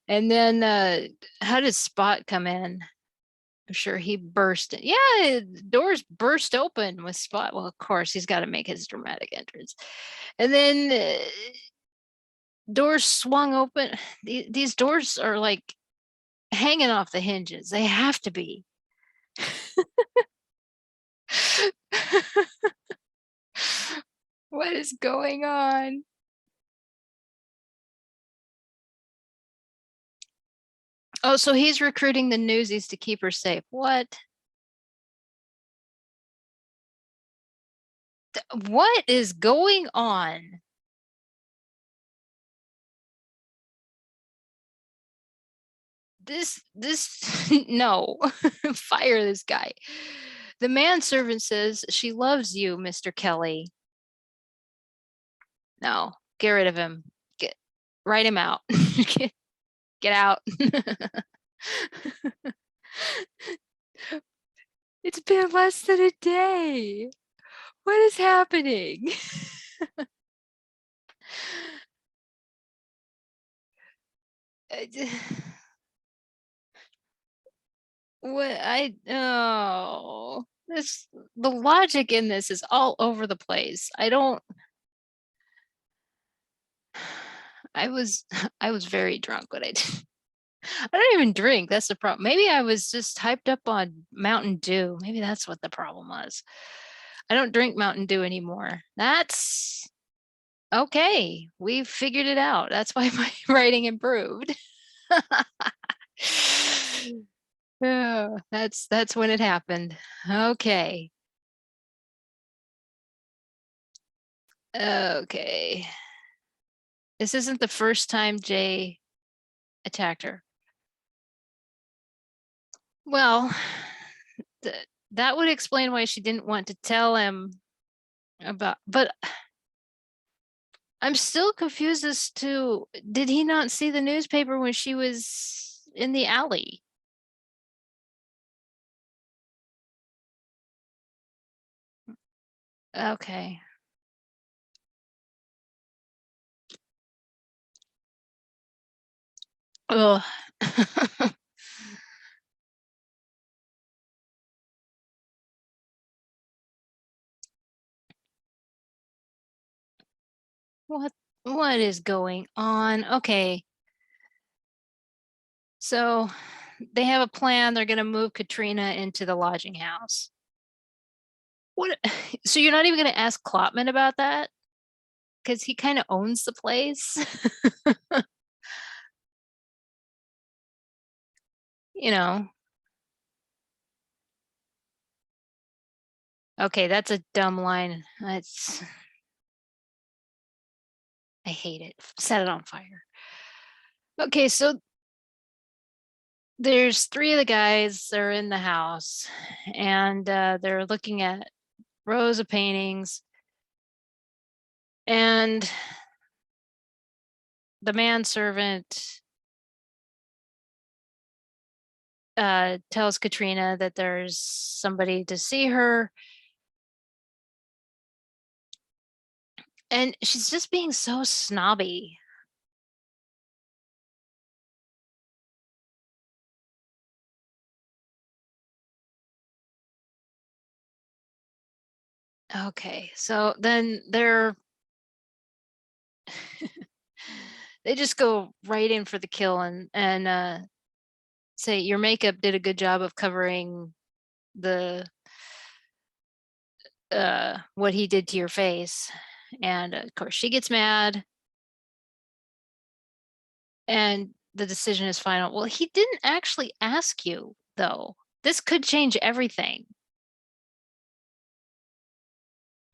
And then how did Spot come in? I'm sure he burst in. Yeah, doors burst open with Spot. Well, of course, he's got to make his dramatic entrance. And then doors swung open. These doors are like hanging off the hinges. They have to be. What is going on? Oh, so he's recruiting the newsies to keep her safe. What? What is going on? This no. Fire this guy. The manservant says she loves you, Mr. Kelly. No, get rid of him. Write him out. Get out. It's been less than a day. What is happening? The logic in this is all over the place. I was very drunk when I did. I don't even drink. That's the problem. Maybe I was just hyped up on Mountain Dew. Maybe that's what the problem was. I don't drink Mountain Dew anymore. That's okay. We figured it out. That's why my writing improved. Oh, that's when it happened. Okay. Okay. This isn't the first time Jay attacked her. Well, that would explain why she didn't want to tell him about, but I'm still confused as to, did he not see the newspaper when she was in the alley? Okay. Ugh. What is going on? Okay. So they have a plan. They're going to move Katrina into the lodging house. What? So you're not even going to ask Klopman about that? because he kind of owns the place. you know, okay, that's a dumb line. I hate it. Set it on fire. Okay, so there's three of the guys. They're in the house, and they're looking at rows of paintings, and the manservant tells Katrina that there's somebody to see her, and she's just being so snobby. Okay, so then they just go right in for the kill and say your makeup did a good job of covering the what he did to your face. And of course she gets mad and the decision is final. Well, he didn't actually ask you though. This could change everything.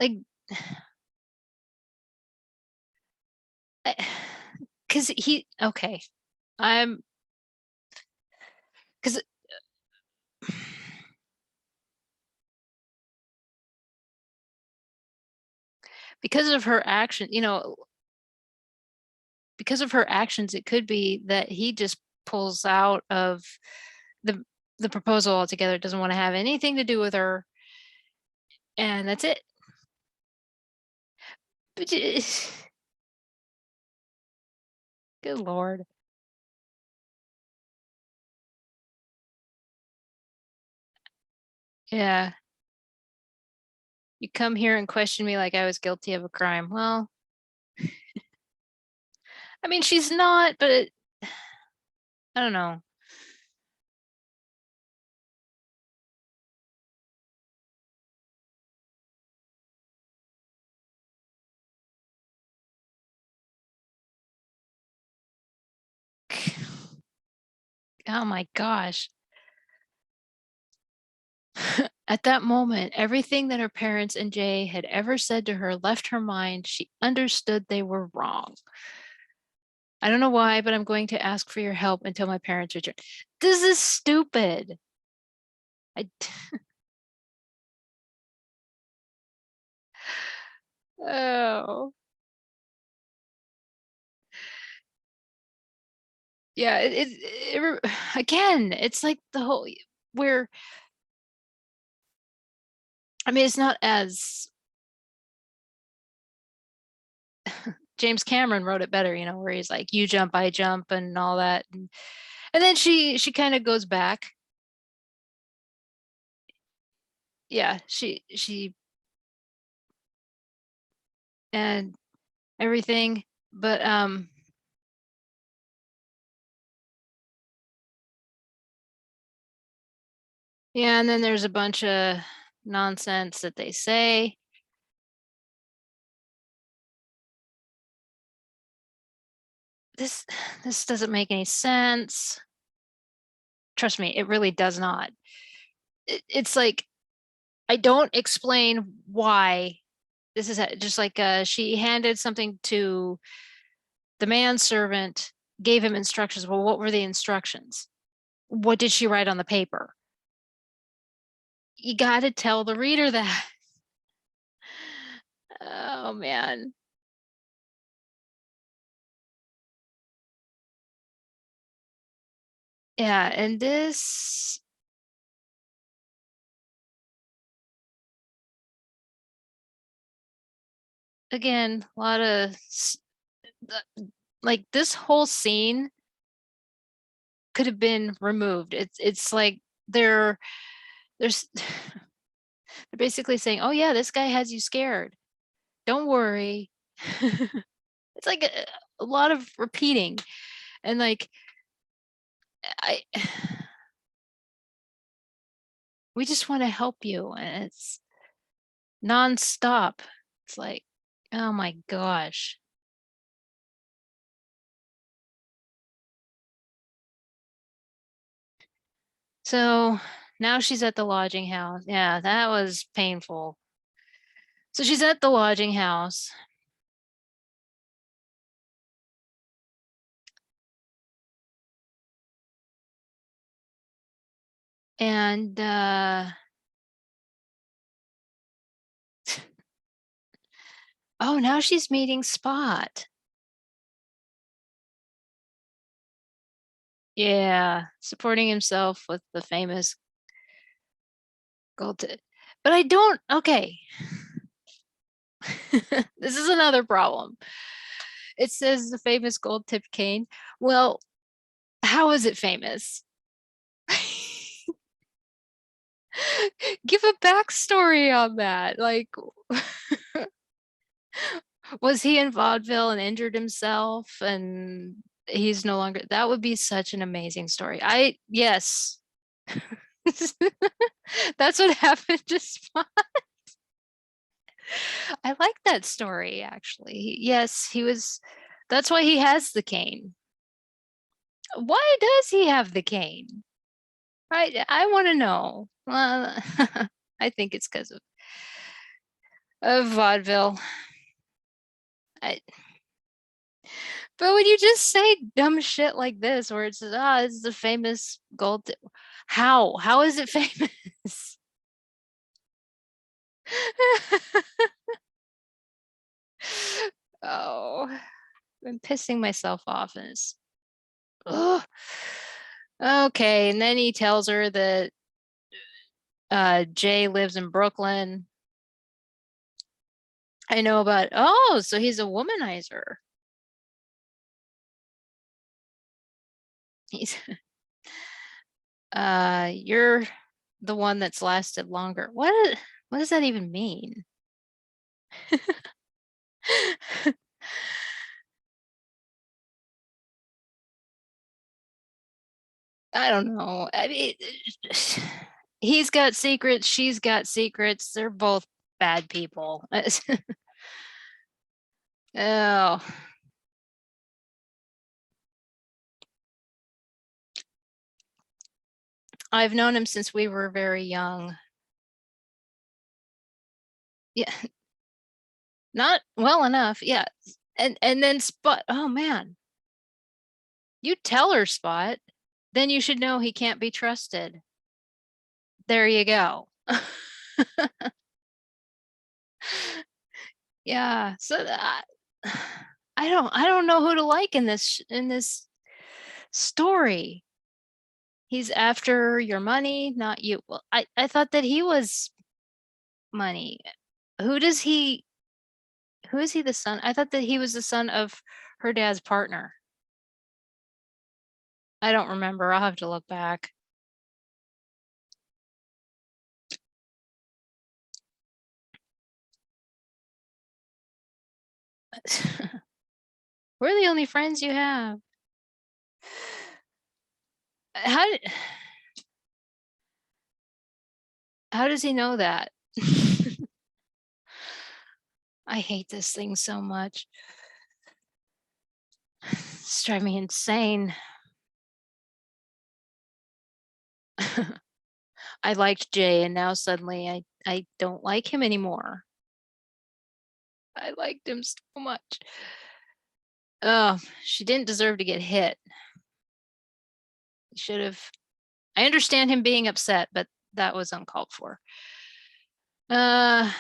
Like cuz he okay. I'm cuz because of her action, because of her actions, it could be that he just pulls out of the the proposal altogether, doesn't want to have anything to do with her, and that's it. But good lord. Yeah. You come here and question me like I was guilty of a crime. Well, I mean, she's not, but I don't know. Oh my gosh. At that moment, everything that her parents and Jay had ever said to her left her mind. She understood they were wrong. I don't know why, but I'm going to ask for your help until my parents return. This is stupid. I oh. Yeah, again, it's like the whole where I mean, it's not as James Cameron wrote it better, where he's like, you jump, I jump, and all that. And then she kind of goes back. Yeah, she and everything. But yeah, and then there's a bunch of nonsense that they say. This this doesn't make any sense. Trust me, it really does not. It's like I don't explain why this is just like she handed something to the manservant, gave him instructions. Well, what were the instructions? What did she write on the paper? You got to tell the reader that. Oh man. Yeah, and this again, a lot of like this whole scene could have been removed. It's like there's they're basically saying, "Oh yeah, this guy has you scared. Don't worry." It's like a lot of repeating and like I we just want to help you and it's nonstop. It's like Oh my gosh. So now she's at the lodging house. Yeah, that was painful. So she's at the lodging house. And oh, now she's meeting Spot. Yeah, supporting himself with the famous gold. But I don't, okay. This is another problem. It says the famous gold tipped cane. Well, how is it famous? Give a backstory on that. Like, was he in vaudeville and injured himself and he's no longer? That would be such an amazing story. Yes. That's what happened to Spot. I like that story actually. Yes, he was, that's why he has the cane. Why does he have the cane? Right? I want to know. I think it's because of vaudeville. I, but when you just say dumb shit like this, where it says, "Ah, this is a famous gold," how? How is it famous? Oh, I'm pissing myself off, and it's, ugh. Okay, and then he tells her that Jay lives in Brooklyn. I know about, oh, so he's a womanizer. He's you're the one that's lasted longer. What does that even mean? I don't know. I mean, he's got secrets, she's got secrets. They're both bad people. Oh, I've known him since we were very young. Yeah, not well enough. Yeah. And then Spot, oh man, you tell her Spot, then you should know he can't be trusted. There you go. Yeah. So that, I don't know who to like in this story. He's after your money, not you. Well, I thought that he was money. Who does he who is he the son? I thought that he was the son of her dad's partner. I don't remember. I'll have to look back. We're the only friends you have. How how does he know that? I hate this thing so much. It's driving me insane. I liked Jay and now suddenly I don't like him anymore. I liked him so much. Oh, she didn't deserve to get hit. He should have. I understand him being upset, but that was uncalled for. Uh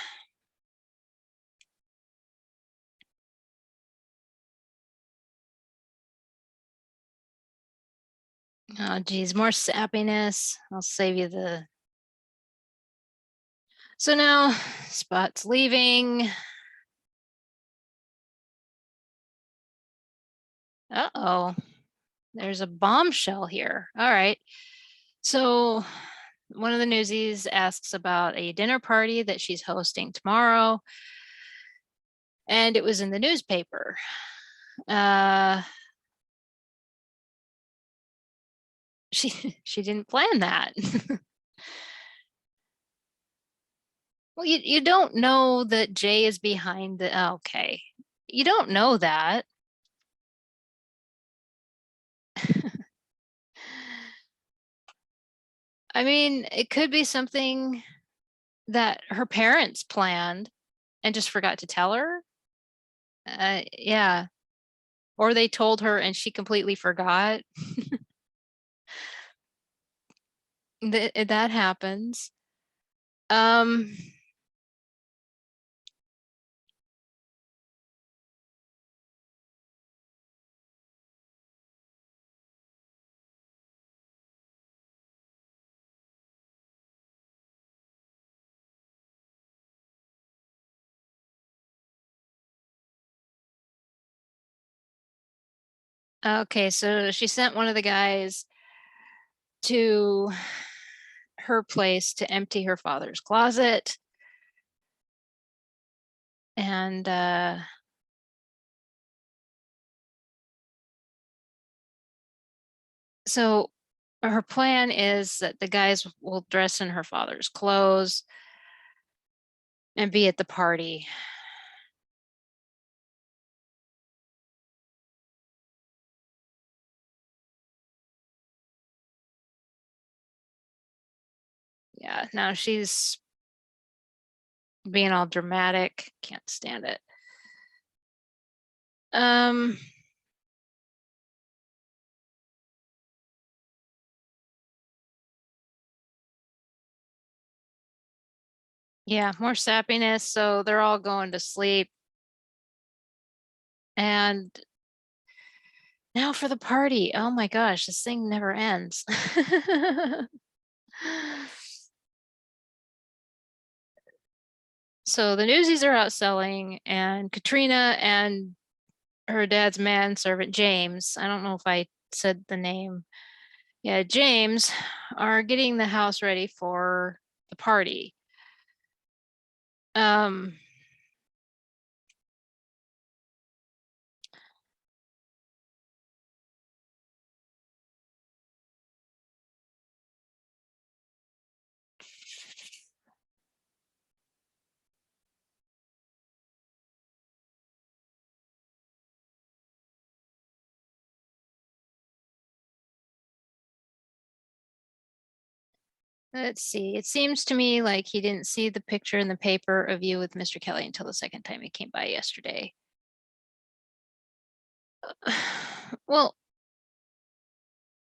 oh geez, more sappiness. I'll save you the. So now Spot's leaving. Uh-oh. There's a bombshell here. All right. So one of the newsies asks about a dinner party that she's hosting tomorrow, and it was in the newspaper. Uh, she she didn't plan that. Well, you don't know that Jay is behind the, okay. You don't know that. I mean, it could be something that her parents planned and just forgot to tell her. Yeah. Or they told her and she completely forgot. That happens. Um, okay, so she sent one of the guys to her place to empty her father's closet. And so her plan is that the guys will dress in her father's clothes and be at the party. Yeah, now she's being all dramatic. Can't stand it. Um, yeah, more sappiness. So they're all going to sleep. And now for the party. Oh my gosh, this thing never ends. So the Newsies are out selling, and Katrina and her dad's manservant, James, I don't know if I said the name. Yeah, James, are getting the house ready for the party. Um, let's see. It seems to me like he didn't see the picture in the paper of you with Mr. Kelly until the second time he came by yesterday. Well,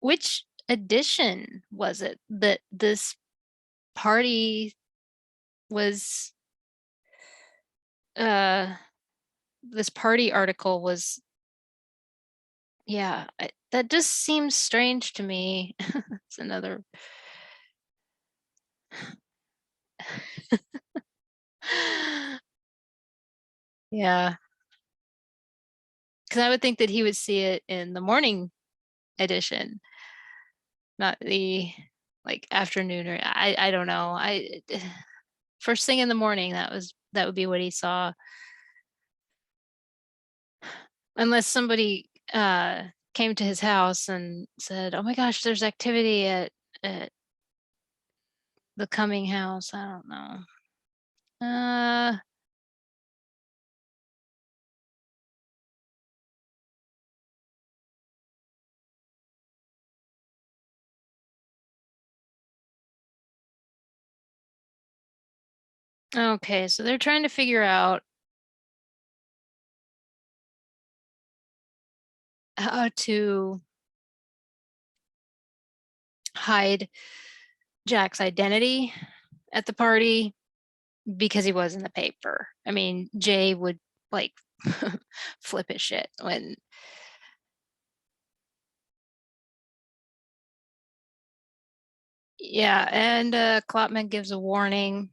which edition was it that this party was uh this party article was, yeah, that just seems strange to me. It's another. Yeah, because I would think that he would see it in the morning edition, not the like afternoon, or I don't know. I first thing in the morning, that would be what he saw. Unless somebody came to his house and said, "Oh my gosh, there's activity at the coming house." I don't know. Okay, so they're trying to figure out how to hide Jack's identity at the party because he was in the paper. I mean, Jay would like flip his shit when, yeah, and Klopman gives a warning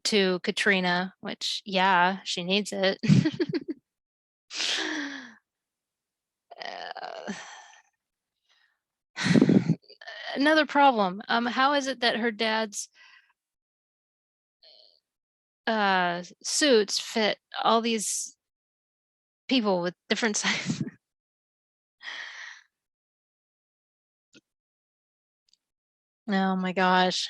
to Katrina, which, yeah, she needs it. Uh, another problem. How is it that her dad's suits fit all these people with different sizes? Oh my gosh.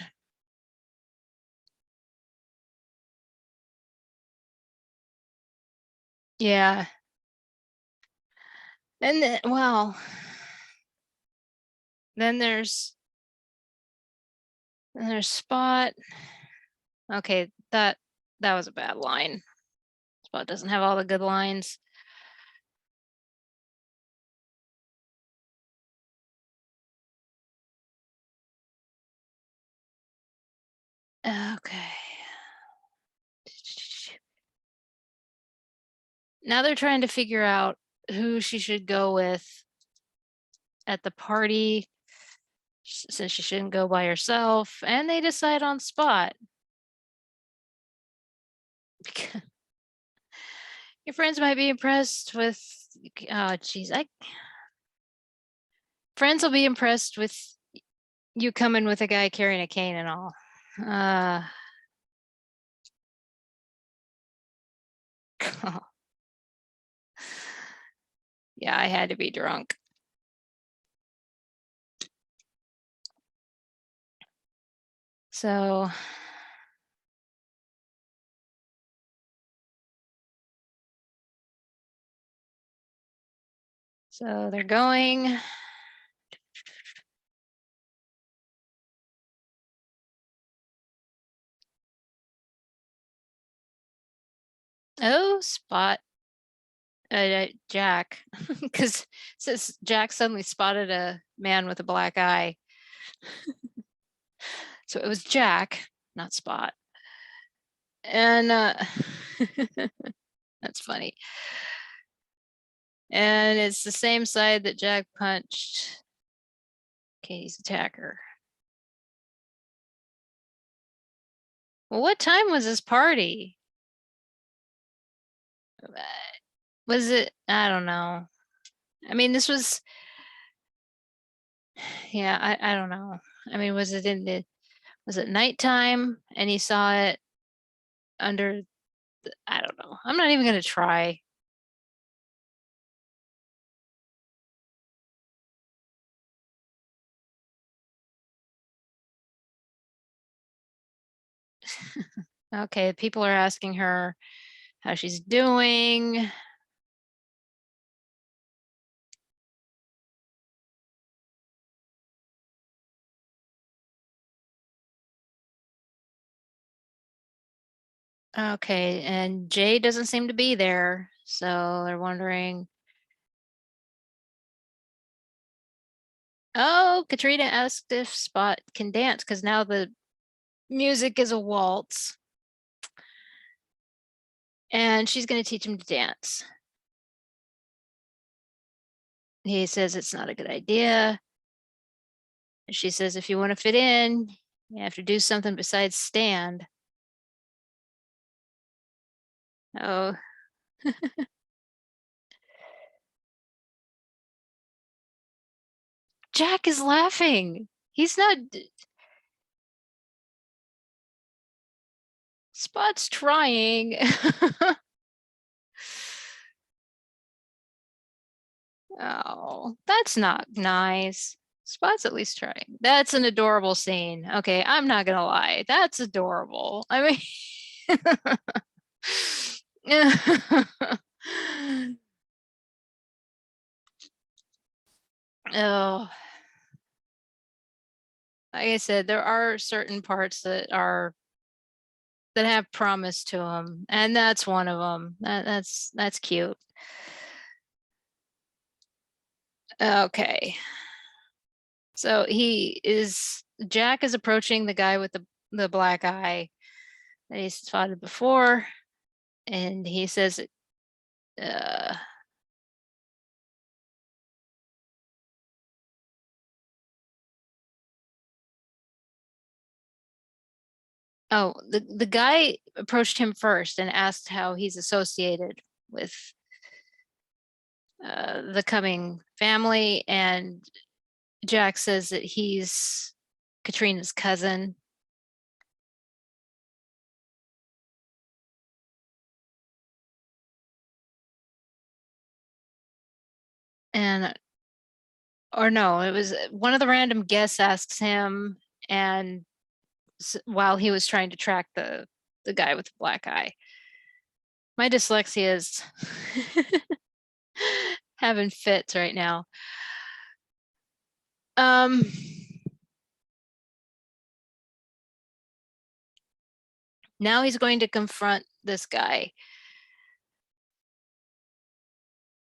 Yeah. And then, well, then there's Spot. Okay, that was a bad line. Spot doesn't have all the good lines. Okay. Now they're trying to figure out who she should go with at the party since she shouldn't go by herself, and they decide on Spot. Your friends might be impressed with, oh geez, friends will be impressed with you coming with a guy carrying a cane and all. Yeah, I had to be drunk. So they're going. Oh, Spot. Jack, because says Jack suddenly spotted a man with a black eye. So it was Jack, not Spot. And that's funny. And it's the same side that Jack punched Katie's attacker. Well, what time was this party? Was it? I don't know. I mean, this was, yeah, I don't know. I mean, was it nighttime and he saw it under, I don't know. I'm not even going to try. Okay, people are asking her how she's doing. Okay, and Jay doesn't seem to be there, so they're wondering. Oh, Katrina asked if Spot can dance because now the music is a waltz. And she's going to teach him to dance. He says it's not a good idea. She says if you want to fit in, you have to do something besides stand. Oh, Jack is laughing. He's not. Spot's trying. Oh, that's not nice. Spot's at least trying. That's an adorable scene. Okay, I'm not gonna lie. That's adorable. I mean, oh, like I said, there are certain parts that have promise to them, and that's one of them. That's cute. Okay, so Jack is approaching the guy with the black eye that he spotted before, and he says, uh, "Oh, the guy approached him first and asked how he's associated with the coming family, and Jack says that he's Katrina's cousin." And or no, it was one of the random guests asks him, and while he was trying to track the guy with the black eye. My dyslexia is having fits right now. Now he's going to confront this guy.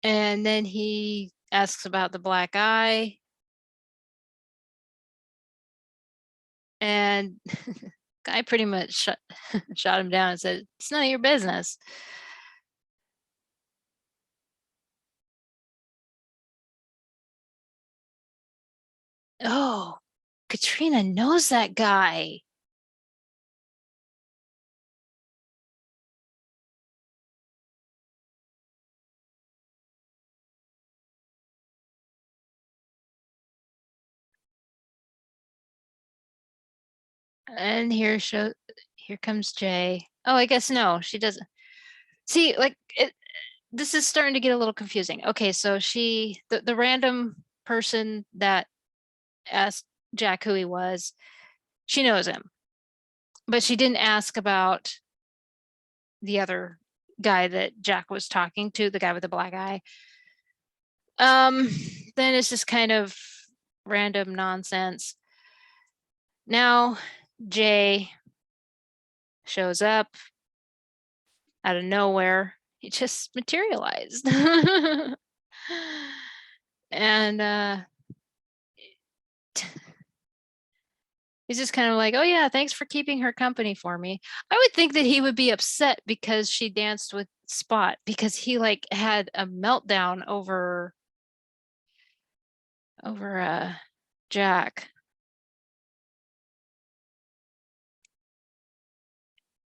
And then he asks about the black eye. And guy pretty much shot him down and said, it's none of your business. Oh, Katrina knows that guy. And here comes Jay. Oh, I guess no, she doesn't. See, like this is starting to get a little confusing. Okay, so the random person that asked Jack who he was, she knows him, but she didn't ask about the other guy that Jack was talking to, the guy with the black eye. Then it's just kind of random nonsense. Now Jay shows up out of nowhere. He just materialized. And he's just kind of like, oh yeah, thanks for keeping her company for me. I would think that he would be upset because she danced with Spot, because he like had a meltdown over Jack.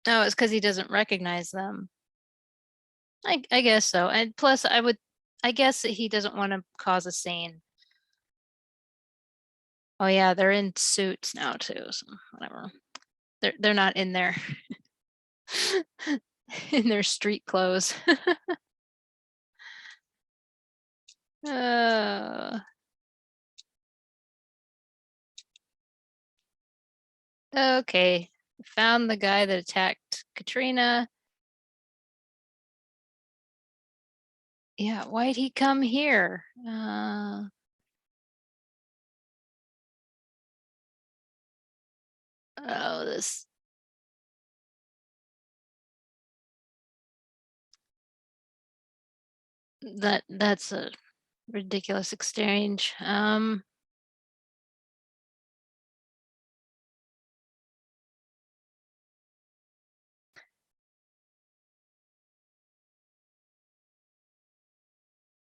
No, it's because he doesn't recognize them. I guess so. And plus I guess that he doesn't want to cause a scene. Oh yeah, they're in suits now too, so whatever. They're not in their in their street clothes. uh, okay. Found the guy that attacked Katrina. Yeah, why'd he come here? Oh, that's a ridiculous exchange.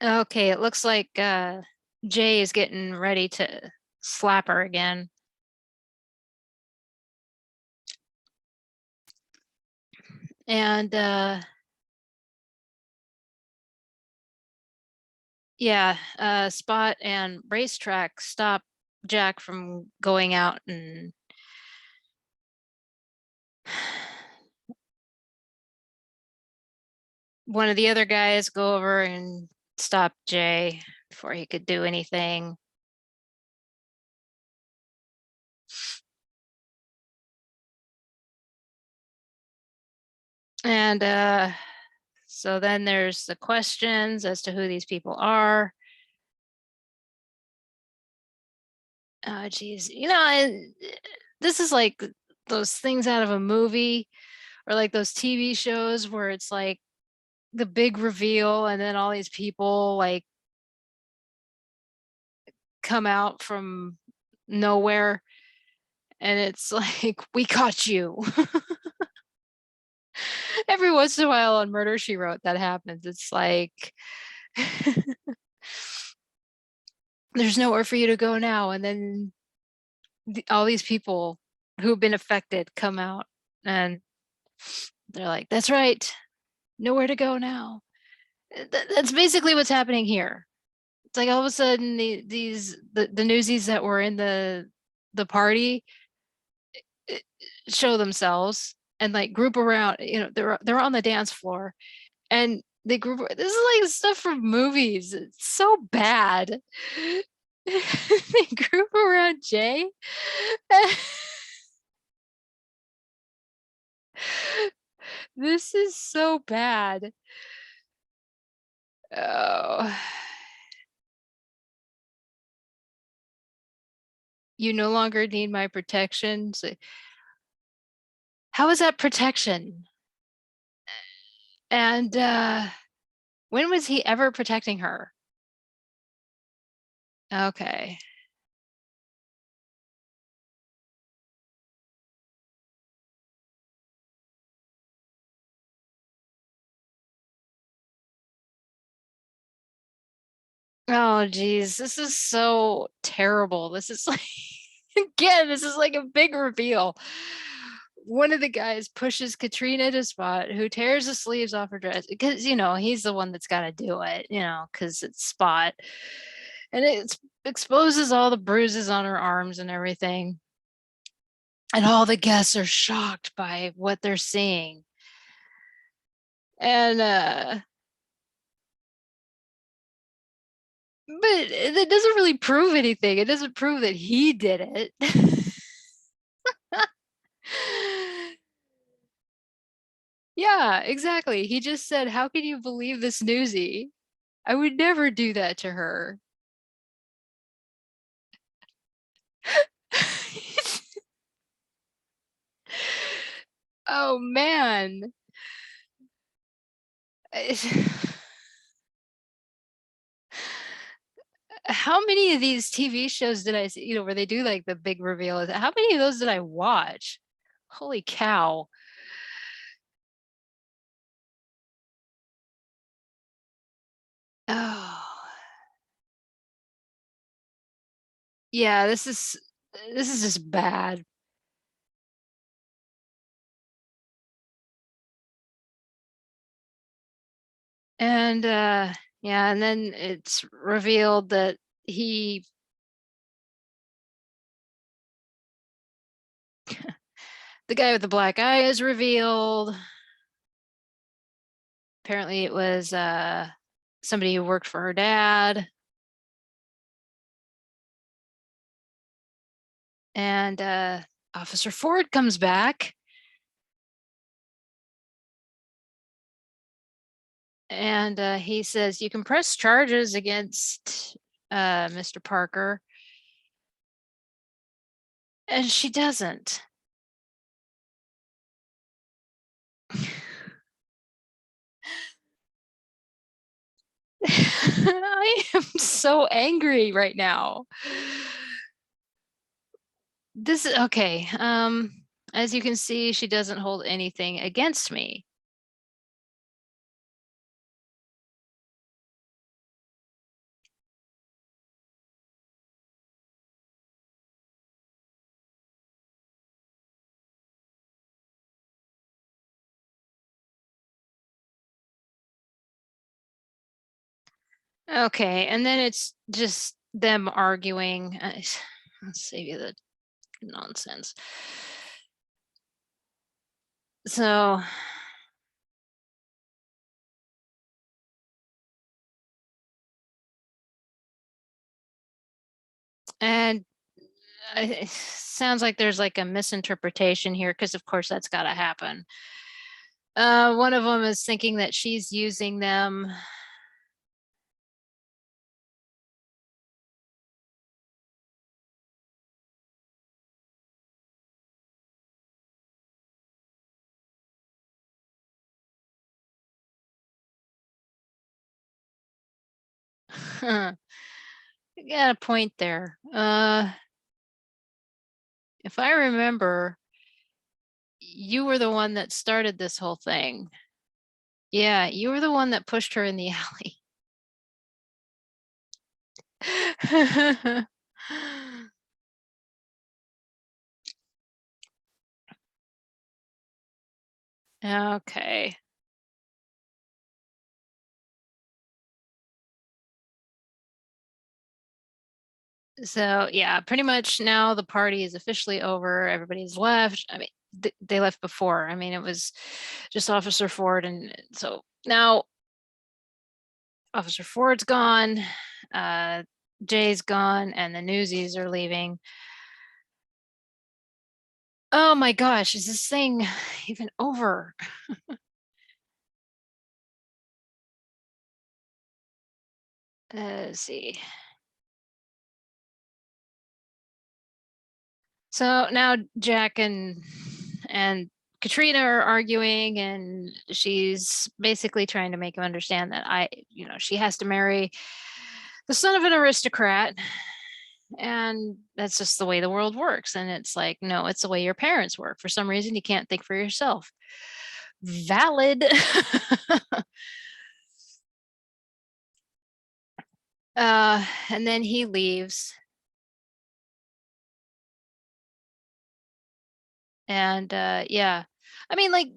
Okay, it looks like Jay is getting ready to slap her again. And yeah, Spot and Racetrack stop Jack from going out, and one of the other guys go over and stop Jay before he could do anything. And so then there's the questions as to who these people are. Oh, geez. This is like those things out of a movie, or like those TV shows where it's like the big reveal and then all these people like come out from nowhere, and it's like, we caught you. Every once in a while on Murder, She Wrote, that happens. It's like, there's nowhere for you to go now. And then all these people who've been affected come out, and they're like, that's right, nowhere to go now. That's basically what's happening here. It's like all of a sudden the newsies that were in the party show themselves and like group around, they're on the dance floor, and they group. This is like stuff from movies. It's so bad. They group around Jay. This is so bad. Oh. You no longer need my protection. How is that protection? And when was he ever protecting her? Okay. Oh geez, this is so terrible. This is like again, this is like a big reveal. One of the guys pushes Katrina to Spot, who tears the sleeves off her dress because he's the one that's got to do it, because it's Spot, and it exposes all the bruises on her arms and everything. And all the guests are shocked by what they're seeing. And but it doesn't really prove anything. It doesn't prove that he did it. Yeah, exactly. He just said, "How can you believe this newsie? I would never do that to her." Oh man. How many of these TV shows did I see, where they do like the big reveal? How many of those did I watch? Holy cow. Oh. Yeah, this is just bad. And yeah, and then it's revealed that he the guy with the black eye is revealed. Apparently it was somebody who worked for her dad. And Officer Ford comes back and he says, "You can press charges against Mr. Parker." And she doesn't. I am so angry right now. This is okay. As you can see, she doesn't hold anything against me. Okay, and then it's just them arguing. Let's save you the nonsense. So, and it sounds like there's like a misinterpretation here because, of course, that's got to happen. One of them is thinking that she's using them. You got a point there. If I remember, you were the one that started this whole thing. Yeah, you were the one that pushed her in the alley. Okay. So, yeah, pretty much now the party is officially over. Everybody's left. I mean, they left before. I mean, it was just Officer Ford. And so now Officer Ford's gone, uh, Jay's gone, and the newsies are leaving. Oh my gosh, is this thing even over? Let's see. So now Jack and Katrina are arguing, and she's basically trying to make him understand that she has to marry the son of an aristocrat, and that's just the way the world works. And it's like, no, it's the way your parents work. For some reason, you can't think for yourself. Valid. And then he leaves. And yeah, I mean, like,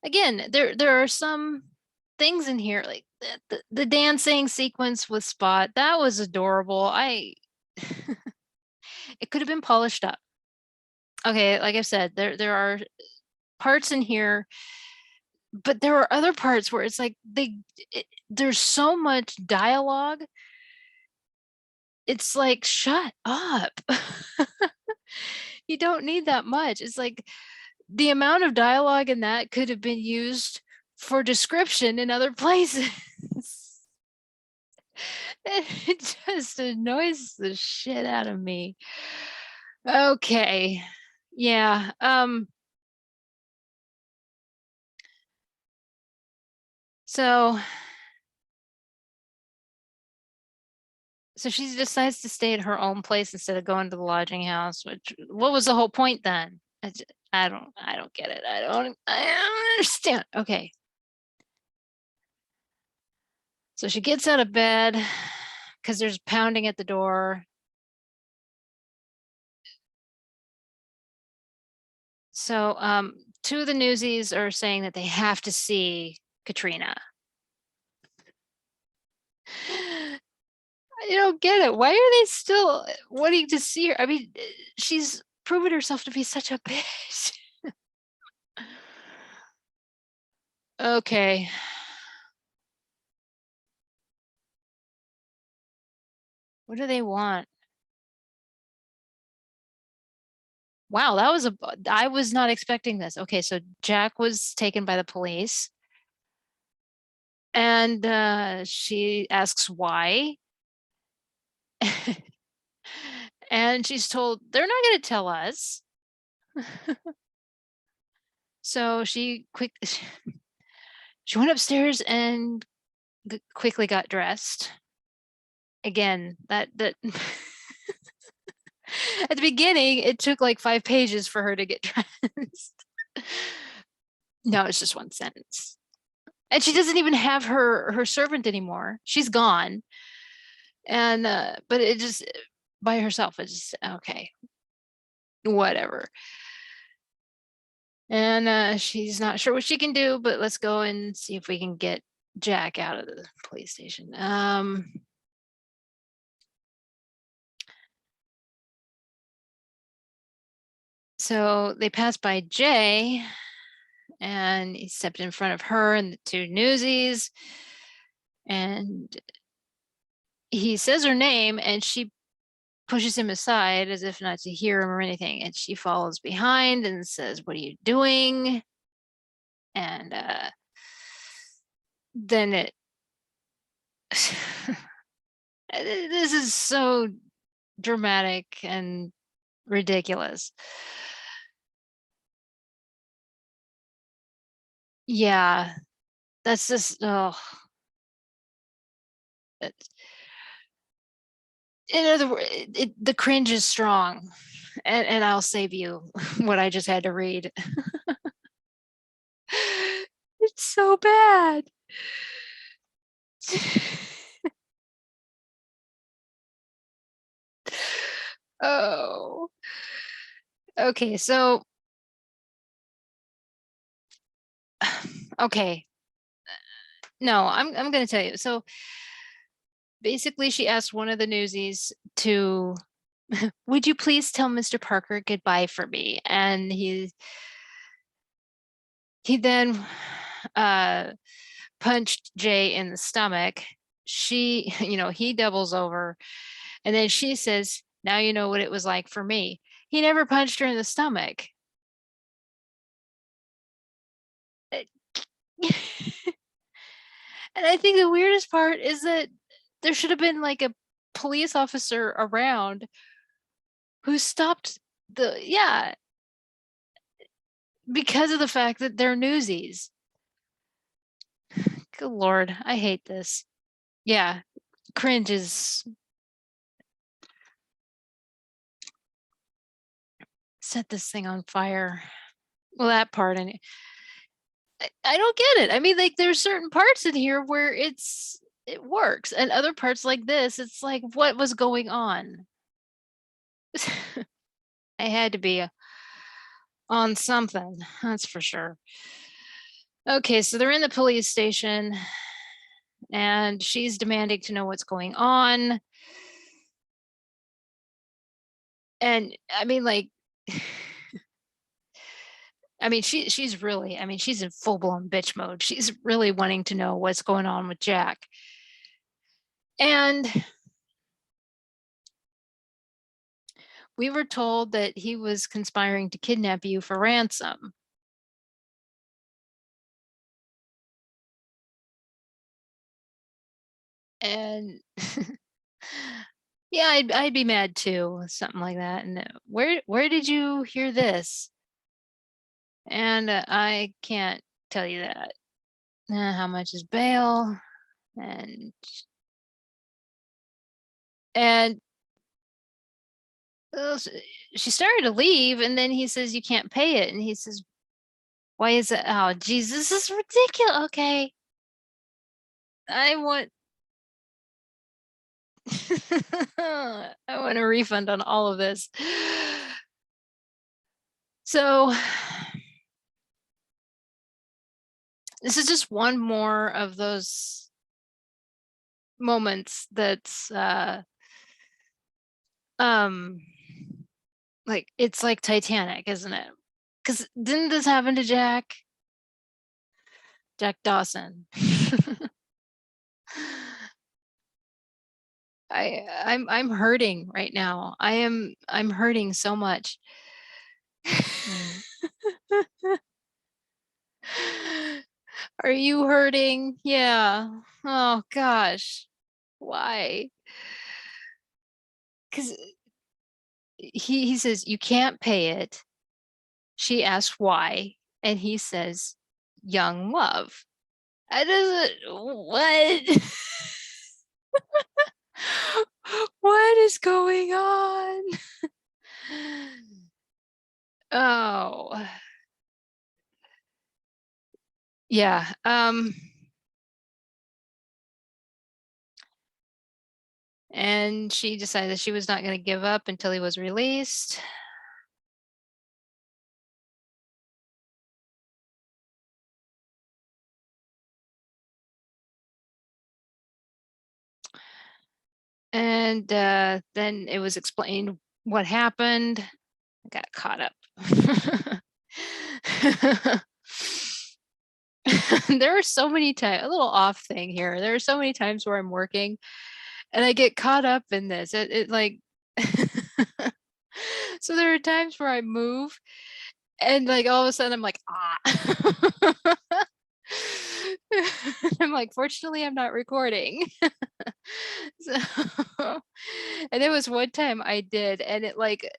again, there are some things in here, like the dancing sequence with Spot. That was adorable. It could have been polished up. Okay, like I said, there are parts in here, but there are other parts where it's like there's so much dialogue. It's like, shut up. You don't need that much. It's like the amount of dialogue in that could have been used for description in other places. It just annoys the shit out of me. Okay. Yeah. So she decides to stay at her own place instead of going to the lodging house, which, what was the whole point then? I don't get it. I don't understand. Okay. So she gets out of bed because there's pounding at the door. So two of the newsies are saying that they have to see Katrina. I don't get it. Why are they still wanting to see her? I mean, she's proven herself to be such a bitch. Okay. What do they want? Wow, I was not expecting this. Okay, so Jack was taken by the police, and she asks why. And she's told they're not going to tell us. So she went upstairs and quickly got dressed. Again, that at the beginning, it took like 5 pages for her to get dressed. No, it's just one sentence. And she doesn't even have her servant anymore. She's gone. And but it just, by herself, it's just okay. Whatever. And she's not sure what she can do, but let's go and see if we can get Jack out of the police station. So they passed by Jay, and he stepped in front of her and the two newsies, and he says her name, and she pushes him aside as if not to hear him or anything, and she follows behind and says, "What are you doing?" And then this is so dramatic and ridiculous. Yeah, that's just, oh. In other words, the cringe is strong, and I'll save you what I just had to read. It's so bad. Oh, okay. So, okay. No, I'm going to tell you. So basically, she asked one of the newsies to, would you please tell Mr. Parker goodbye for me? And he then punched Jay in the stomach. He doubles over, and then she says, now you know what it was like for me. He never punched her in the stomach. And I think the weirdest part is that there should have been like a police officer around who stopped yeah, because of the fact that they're newsies. Good Lord, I hate this. Yeah, cringe is set this thing on fire. Well, that part, and I don't get it. I mean, like, there's certain parts in here where it works, and other parts like this, it's like, what was going on? I had to be on something, that's for sure. Okay, so they're in the police station, and she's demanding to know what's going on. And I mean, like, I mean, she's really, I mean, she's in full blown bitch mode. She's really wanting to know what's going on with Jack. And we were told that he was conspiring to kidnap you for ransom. And yeah, I'd be mad too, something like that. And where did you hear this? And I can't tell you that. How much is bail? And and uh, s- she started to leave, and then he says you can't pay it, and he says, "Why is it? Oh, Jesus, this is ridiculous." Okay, I want I want a refund on all of this. So this is just one more of those moments that's um like it's like Titanic, isn't it? Because didn't this happen to Jack Dawson? I'm hurting right now. I'm hurting so much. Are you hurting? Yeah. Oh gosh. Why? Because he says you can't pay it. She asks why, and he says young love. I doesn't what? What is going on? Oh, yeah. And she decided she was not going to give up until he was released. And then it was explained what happened. I got caught up. There are so many times, a little off thing here. There are so many times where I'm working and I get caught up in this. It like, so there are times where I move and like all of a sudden I'm like, ah. I'm like, fortunately, I'm not recording. So, and there was one time I did, and it like,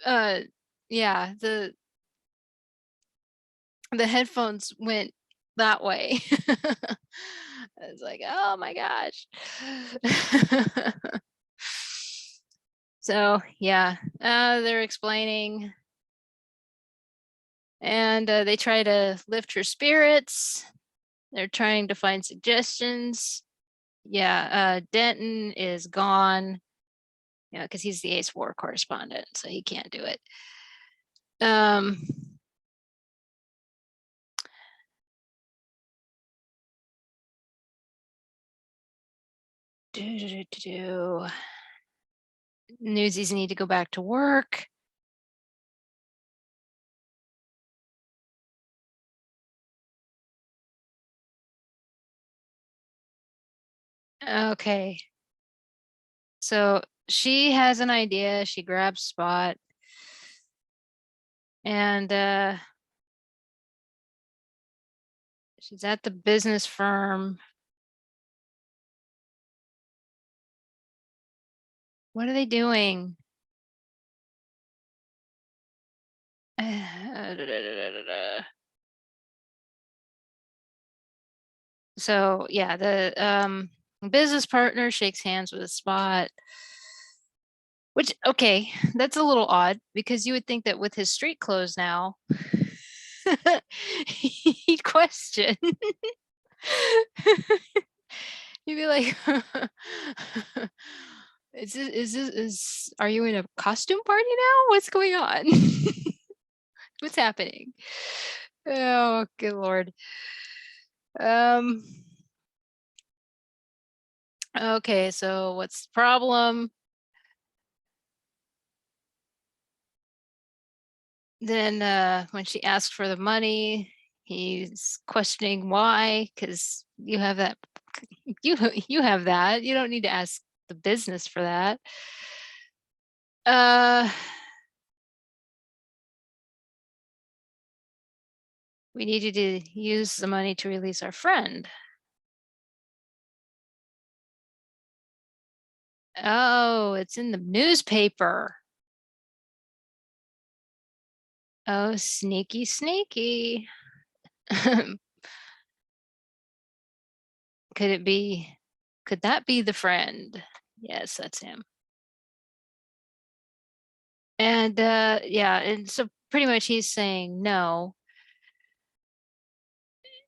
uh, yeah, the headphones went that way. I was like, oh my gosh. So yeah, they're explaining, and they try to lift her spirits. They're trying to find suggestions. Yeah, Denton is gone. Yeah, because he's the ace war correspondent, so he can't do it. Um, Newsies need to go back to work. Okay. So she has an idea. She grabs Spot, and she's at the business firm. What are they doing? So yeah, the business partner shakes hands with a Spot, which okay, that's a little odd because you would think that with his street clothes now, he'd question. You'd be like, is are you in a costume party now? What's going on? What's happening? Oh, good Lord. Um, okay, so what's the problem? Then when she asks for the money, he's questioning why, because you have that you have that. You don't need to ask the business for that. Uh we needed to use the money to release our friend. Oh, it's in the newspaper. Oh, sneaky, sneaky. Could it be, could that be the friend? Yes, that's him. And yeah, and so pretty much he's saying no,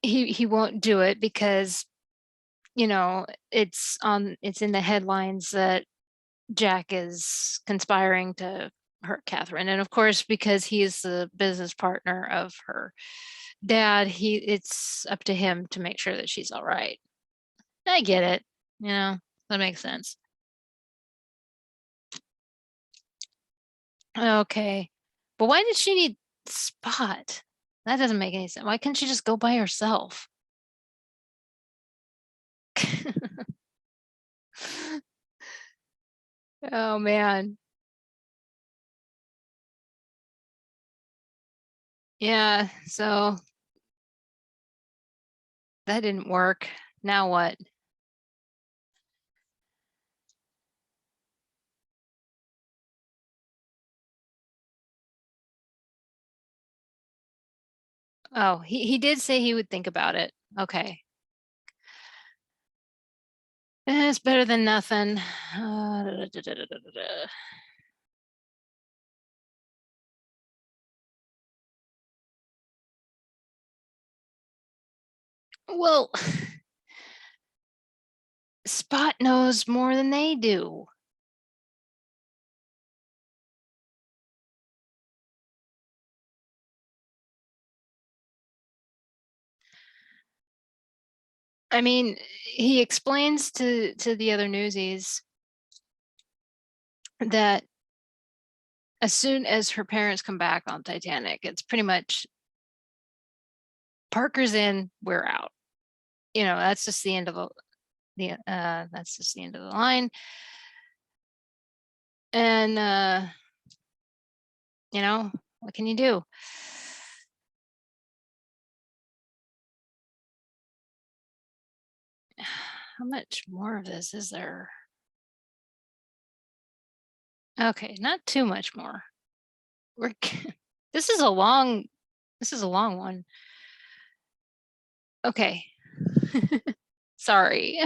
he won't do it because, you know, it's in the headlines that Jack is conspiring to hurt Catherine. And of course, because he's the business partner of her dad, it's up to him to make sure that she's all right. I get it. You know, that makes sense. Okay. But why did she need Spot? That doesn't make any sense. Why couldn't she just go by herself? Oh man. Yeah, so that didn't work. Now what? Oh, he did say he would think about it. Okay. It's better than nothing. Well, Spot knows more than they do. I mean, he explains to the other newsies that as soon as her parents come back on Titanic, it's pretty much Parker's in, we're out. You know, that's just the end of that's just the end of the line. And you know, what can you do? How much more of this is there? Okay, not too much more. We're this is a long one. Okay. Sorry.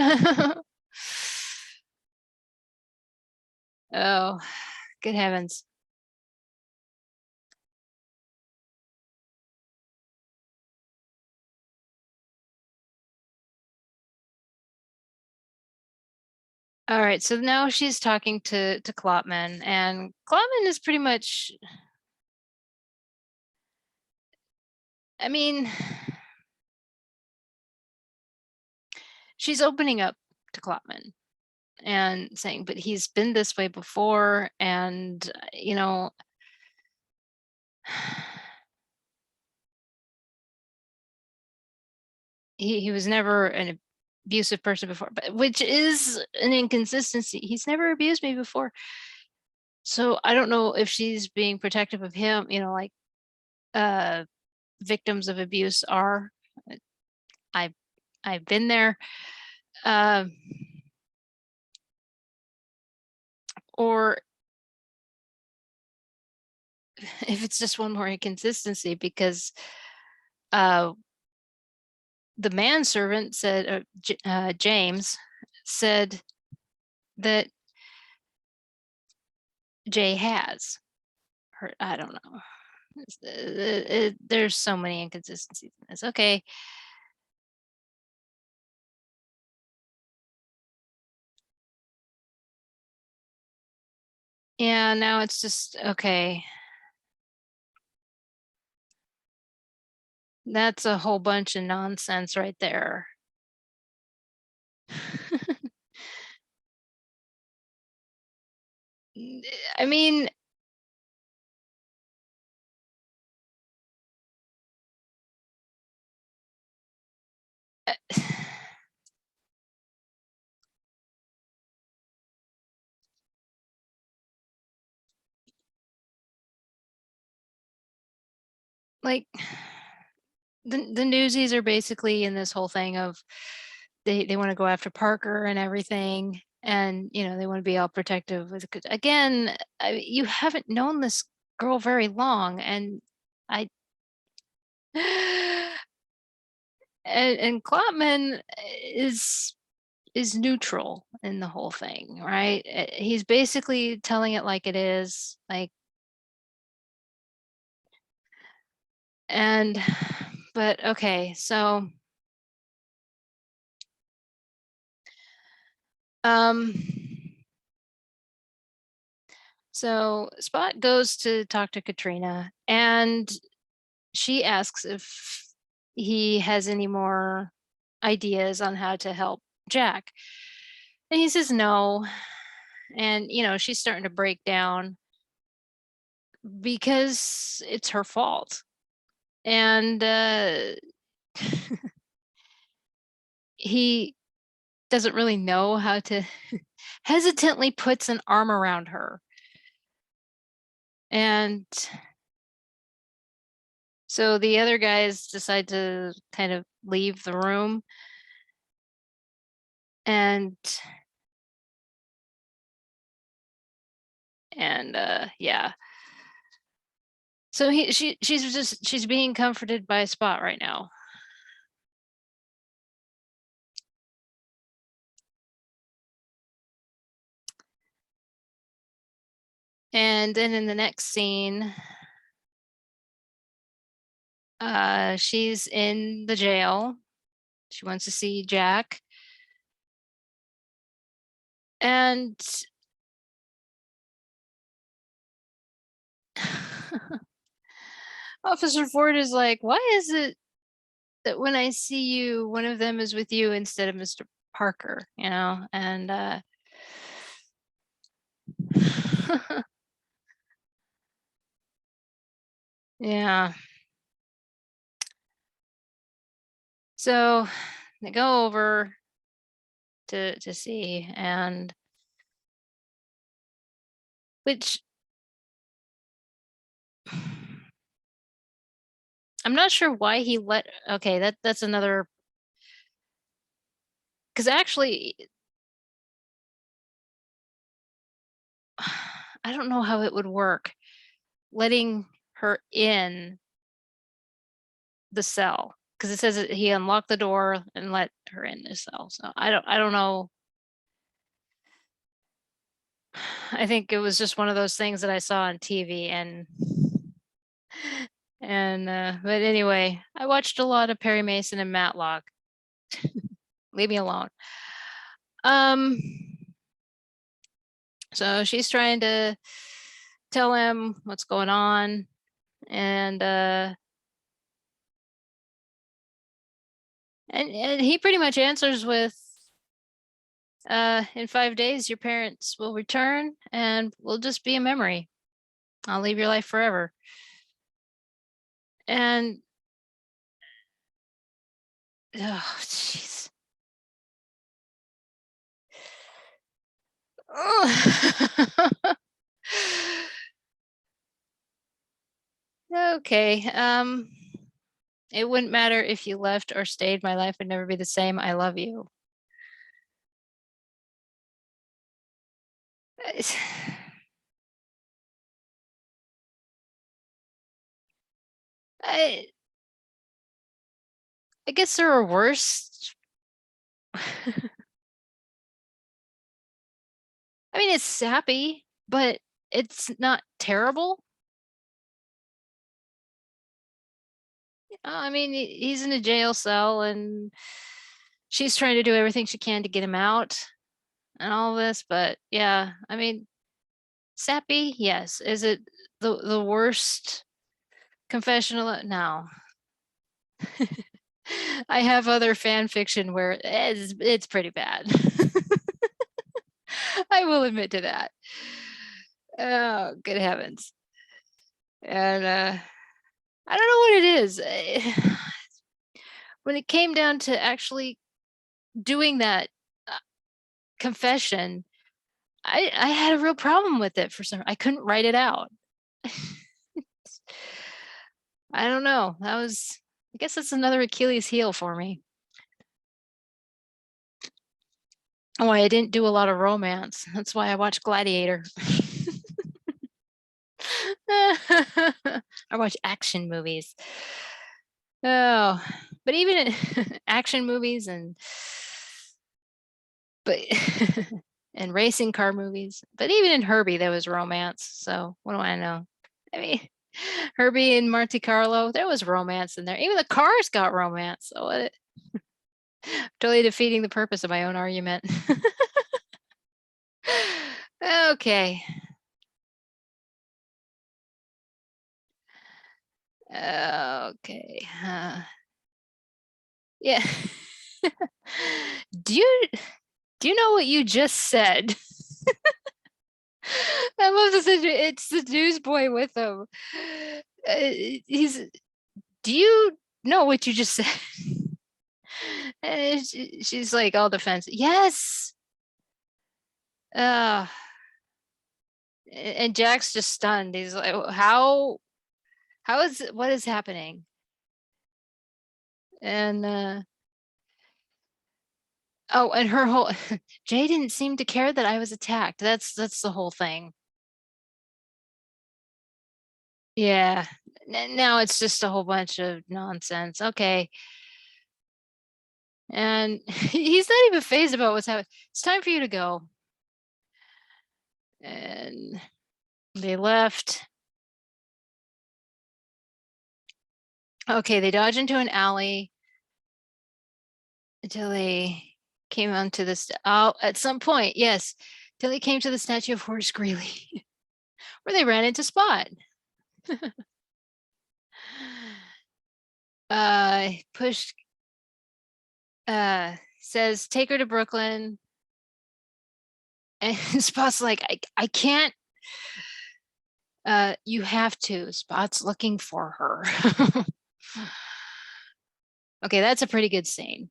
Oh, good heavens. All right, so now she's talking to Klopman, and Klopman is pretty much, I mean, she's opening up to Klopman and saying, but he's been this way before, and you know, he was never an abusive person before, but which is an inconsistency. He's never abused me before. So I don't know if she's being protective of him, you know, like uh victims of abuse are. I I've been there. Um or if it's just one more inconsistency, because uh, the manservant said, James said that Jay has. Or I don't know. There's so many inconsistencies in this. Okay. Yeah, now it's just okay. That's a whole bunch of nonsense right there. I mean, like the newsies are basically in this whole thing of they want to go after Parker and everything, and they want to be all protective with again. You haven't known this girl very long, and I and Klopman is neutral in the whole thing, right? He's basically telling it like it is, like, and but okay, um so Spot goes to talk to Katrina, and she asks if he has any more ideas on how to help Jack. And he says no. And, she's starting to break down because it's her fault. And he doesn't really know how to, hesitantly puts an arm around her. And so the other guys decide to kind of leave the room. And yeah. So she's being comforted by Spot right now. And then in the next scene, she's in the jail. She wants to see Jack. And Officer Ford is like, why is it that when I see you, one of them is with you instead of Mr. Parker, And yeah. So they go over to see, and which I'm not sure why he let. Okay, that's another, because actually I don't know how it would work letting her in the cell, because it says that he unlocked the door and let her in the cell. So I don't know. I think it was just one of those things that I saw on TV, and but anyway, I watched a lot of Perry Mason and Matlock. Leave me alone. Um so she's trying to tell him what's going on, and he pretty much answers with, in 5 days your parents will return and will just be a memory. I'll leave your life forever. And oh jeez. Okay. It wouldn't matter if you left or stayed. My life would never be the same. I love you. It's- I I guess there are worse. I mean, it's sappy, but it's not terrible. I mean, he's in a jail cell and she's trying to do everything she can to get him out and all this, but yeah, I mean, sappy, yes. Is it the worst confessional? No. I have other fan fiction where it's pretty bad. I will admit to that. Oh, good heavens. And I don't know what it is. When it came down to actually doing that uh, confession, I had a real problem with it for some. I couldn't write it out. I don't know. That was, I guess that's another Achilles heel for me. Oh, I didn't do a lot of romance. That's why I watched Gladiator. I watch action movies. Oh, but even in action movies but and racing car movies, but even in Herbie there was romance. So what do I know? I mean, Herbie and Monte Carlo, there was romance in there. Even the cars got romance. So what? Totally defeating the purpose of my own argument. Okay. Okay. Yeah. do you do you know what you just said? I love this. It's the newsboy with him. He's. Do you know what you just said? And she's like all defensive. Yes. Uh, and Jack's just stunned. He's like, how? How is what is happening? And oh, and her whole Jay didn't seem to care that I was attacked. That's the whole thing. Yeah. Now it's just a whole bunch of nonsense. Okay. And he's not even phased about what's happening. It's time for you to go. And they left. Okay, they dodge into an alley until they came onto this. Oh, at some point, yes, till they came to the statue of Horace Greeley, where they ran into Spot. Pushed. Says take her to Brooklyn, and Spot's like, I can't. You have to. Spot's looking for her. Okay, that's a pretty good scene.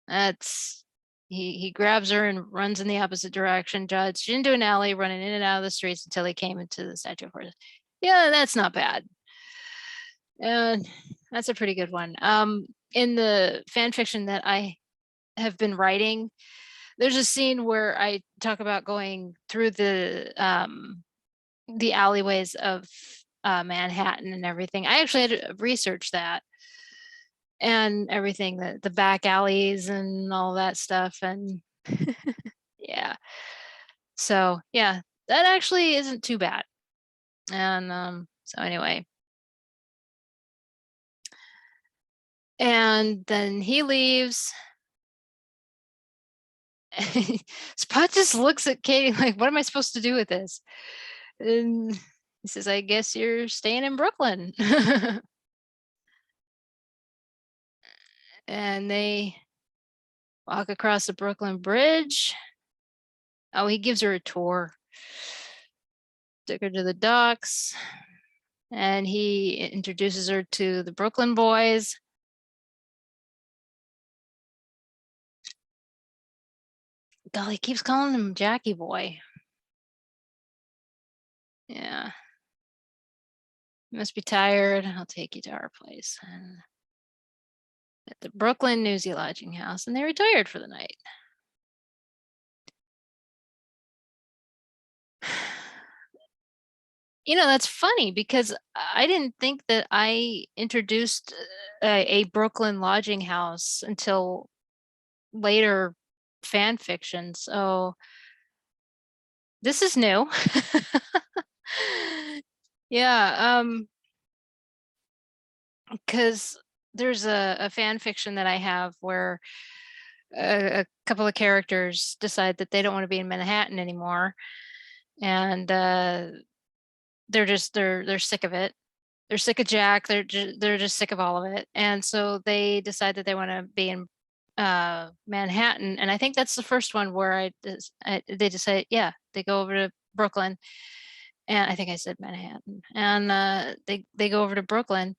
That's he grabs her and runs in the opposite direction, dodged into an alley, running in and out of the streets until he came into the statue of horse. Yeah, that's not bad. And that's a pretty good one. In the fan fiction that I have been writing, there's a scene where I talk about going through the alleyways of Manhattan and everything. I actually had to research that and everything, the back alleys and all that stuff. And yeah, so yeah, that actually isn't too bad. And so anyway, and then he leaves. Spot just looks at Katie like, what am I supposed to do with this? And he says, I guess you're staying in Brooklyn. And they walk across the Brooklyn Bridge. Oh, he gives her a tour. Took her to the docks, and he introduces her to the Brooklyn boys. Golly, he keeps calling him Jackie Boy. Yeah. You must be tired. I'll take you to our place. And at the Brooklyn Newsy Lodging House, and they retired for the night. That's funny because I didn't think that I introduced a Brooklyn lodging house until later fan fiction. So this is new. Yeah, because there's a fan fiction that I have where a couple of characters decide that they don't want to be in Manhattan anymore, and they're sick of it. They're sick of Jack. They're just sick of all of it, and so they decide that they want to be in Manhattan. And I think that's the first one where they decide, yeah, they go over to Brooklyn, and I think I said Manhattan, and they go over to Brooklyn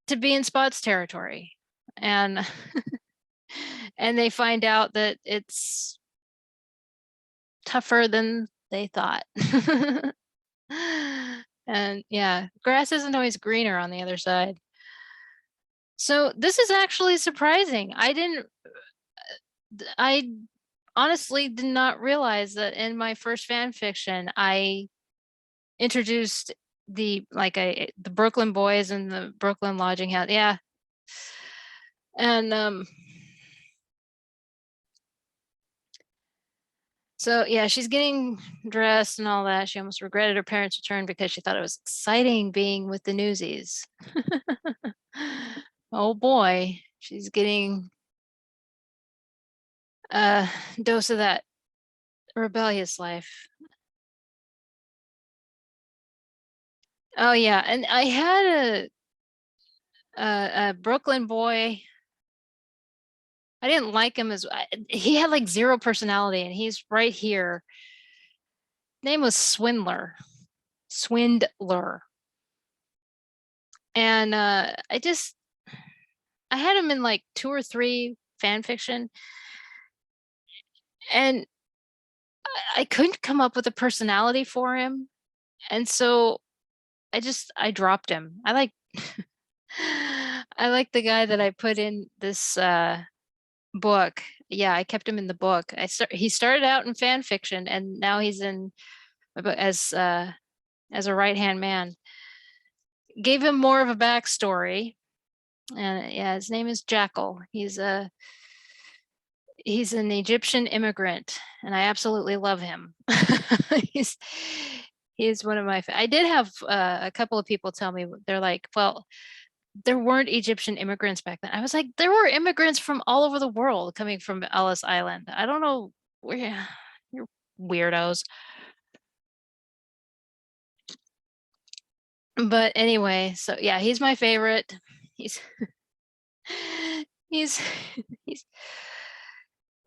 to be in Spot's territory, and and they find out that it's tougher than they thought. And yeah, grass isn't always greener on the other side. So this is actually surprising. I honestly did not realize that in my first fan fiction, I introduced the Brooklyn boys and the Brooklyn lodging house. Yeah. And so yeah, she's getting dressed and all that. She almost regretted her parents' return because she thought it was exciting being with the Newsies. Oh boy, she's getting a dose of that rebellious life. Oh yeah, and I had a Brooklyn boy. I didn't like him he had like zero personality, and he's right here. Name was Swindler, and I had him in like two or three fan fiction, and I couldn't come up with a personality for him, and so I dropped him. I like I like the guy that I put in this book. Yeah, I kept him in the book. He started out in fan fiction, and now he's in as a right-hand man. Gave him more of a backstory, and yeah, his name is Jackal. He's an Egyptian immigrant, and I absolutely love him. he's he's one of my. I did have a couple of people tell me, they're like, well, there weren't Egyptian immigrants back then. I was like, there were immigrants from all over the world coming from Ellis Island. I don't know where you're weirdos. But anyway, so yeah, he's my favorite. He's he's he's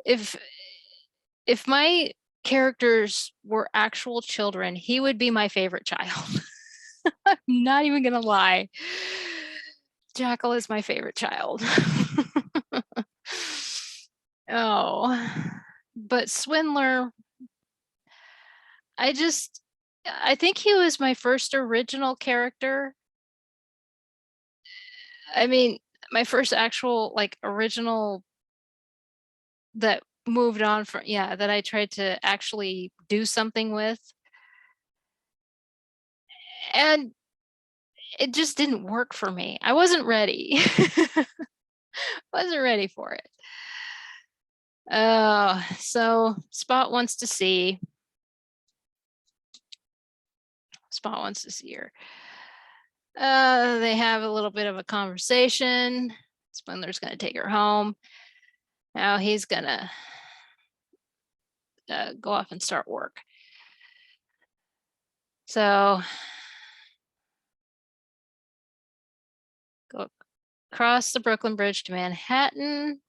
if if my characters were actual children, he would be my favorite child. I'm not even gonna lie. Jackal is my favorite child. Oh, but Swindler, I think he was my first original character. I mean, my first actual like original that moved on from, yeah, that I tried to actually do something with. And it just didn't work for me. I wasn't ready. Wasn't ready for it. So Spot wants to see. Spot wants to see her. They have a little bit of a conversation. Spindler's gonna take her home. Now he's gonna go off and start work. So go across the Brooklyn Bridge to Manhattan.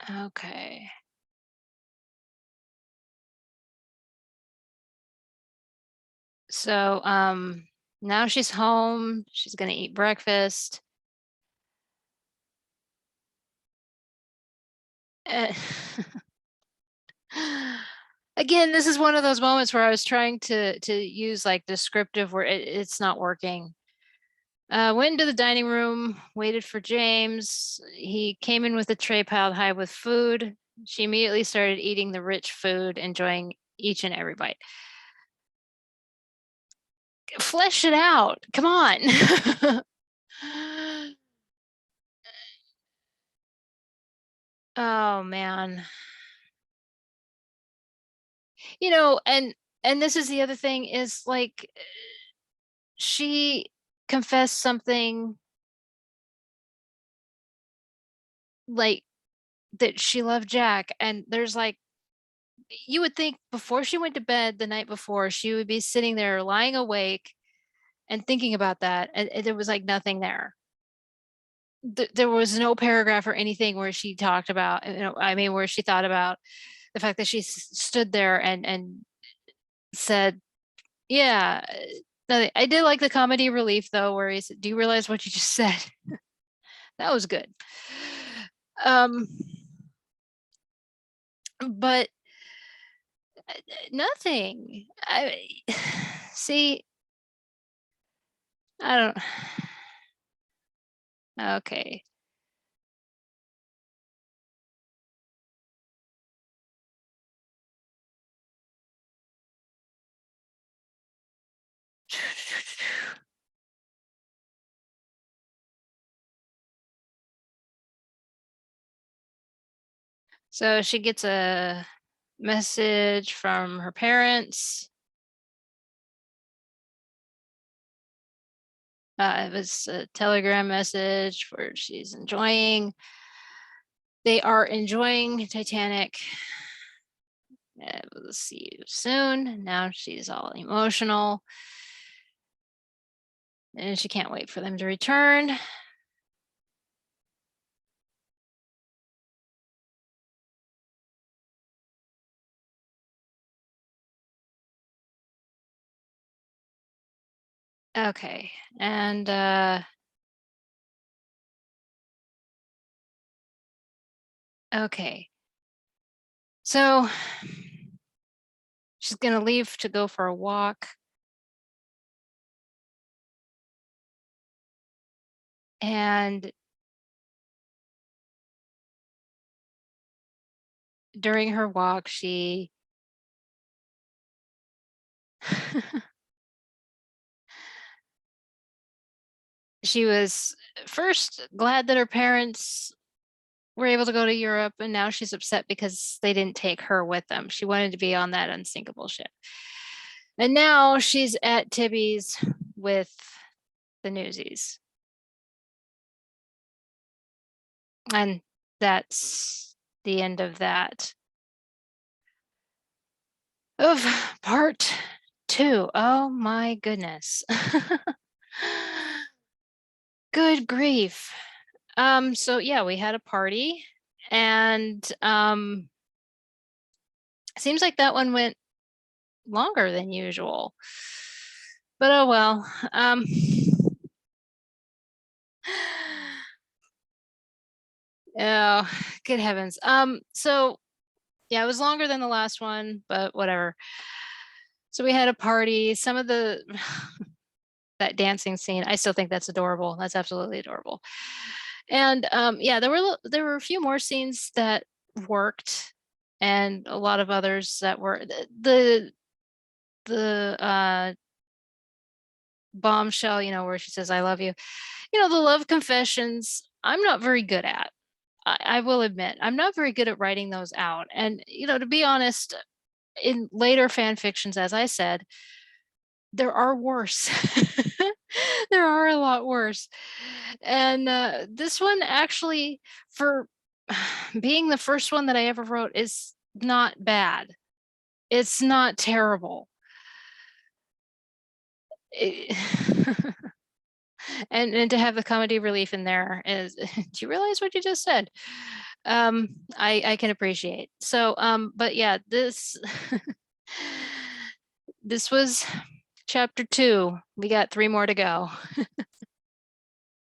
Okay. So now she's home. She's gonna eat breakfast. Uh, Again, this is one of those moments where I was trying to use like descriptive where it's not working. Went into the dining room, waited for James. He came in with a tray piled high with food. She immediately started eating the rich food, enjoying each and every bite. Flesh it out. Come on. Oh man. And this is the other thing is like she confessed something like that she loved Jack, and there's like you would think before she went to bed the night before she would be sitting there lying awake and thinking about that, and there was like nothing there. There was no paragraph or anything where she talked about, I mean, where she thought about the fact that she stood there and said, yeah. I did like the comedy relief though, where he said, "Do you realize what you just said?" That was good. Um, but nothing. I see. I don't. Okay. So she gets a message from her parents. It was a telegram message where she's enjoying. They are enjoying Titanic. We'll see you soon. Now she's all emotional. And she can't wait for them to return. Okay. And okay. So she's going to leave to go for a walk. And during her walk, she she was first glad that her parents were able to go to Europe, and now she's upset because they didn't take her with them. She wanted to be on that unsinkable ship. And now she's at Tibby's with the Newsies. And that's the end of that. Of part 2. Oh my goodness. Good grief. So yeah, we had a party, and seems like that one went longer than usual. But oh well. Oh, good heavens. So yeah, it was longer than the last one, but whatever. So we had a party. Some of the that dancing scene, I still think that's adorable. That's absolutely adorable. And yeah, there were a few more scenes that worked, and a lot of others that were the bombshell, where she says I love you. The love confessions, I'm not very good at. I will admit, I'm not very good at writing those out. And to be honest, in later fan fictions, as I said, there are worse. There are a lot worse. And this one actually, for being the first one that I ever wrote, is not bad. It's not terrible. It- and to have the comedy relief in there is, do you realize what you just said? I can appreciate. So but yeah, this this was chapter 2. We got 3 more to go.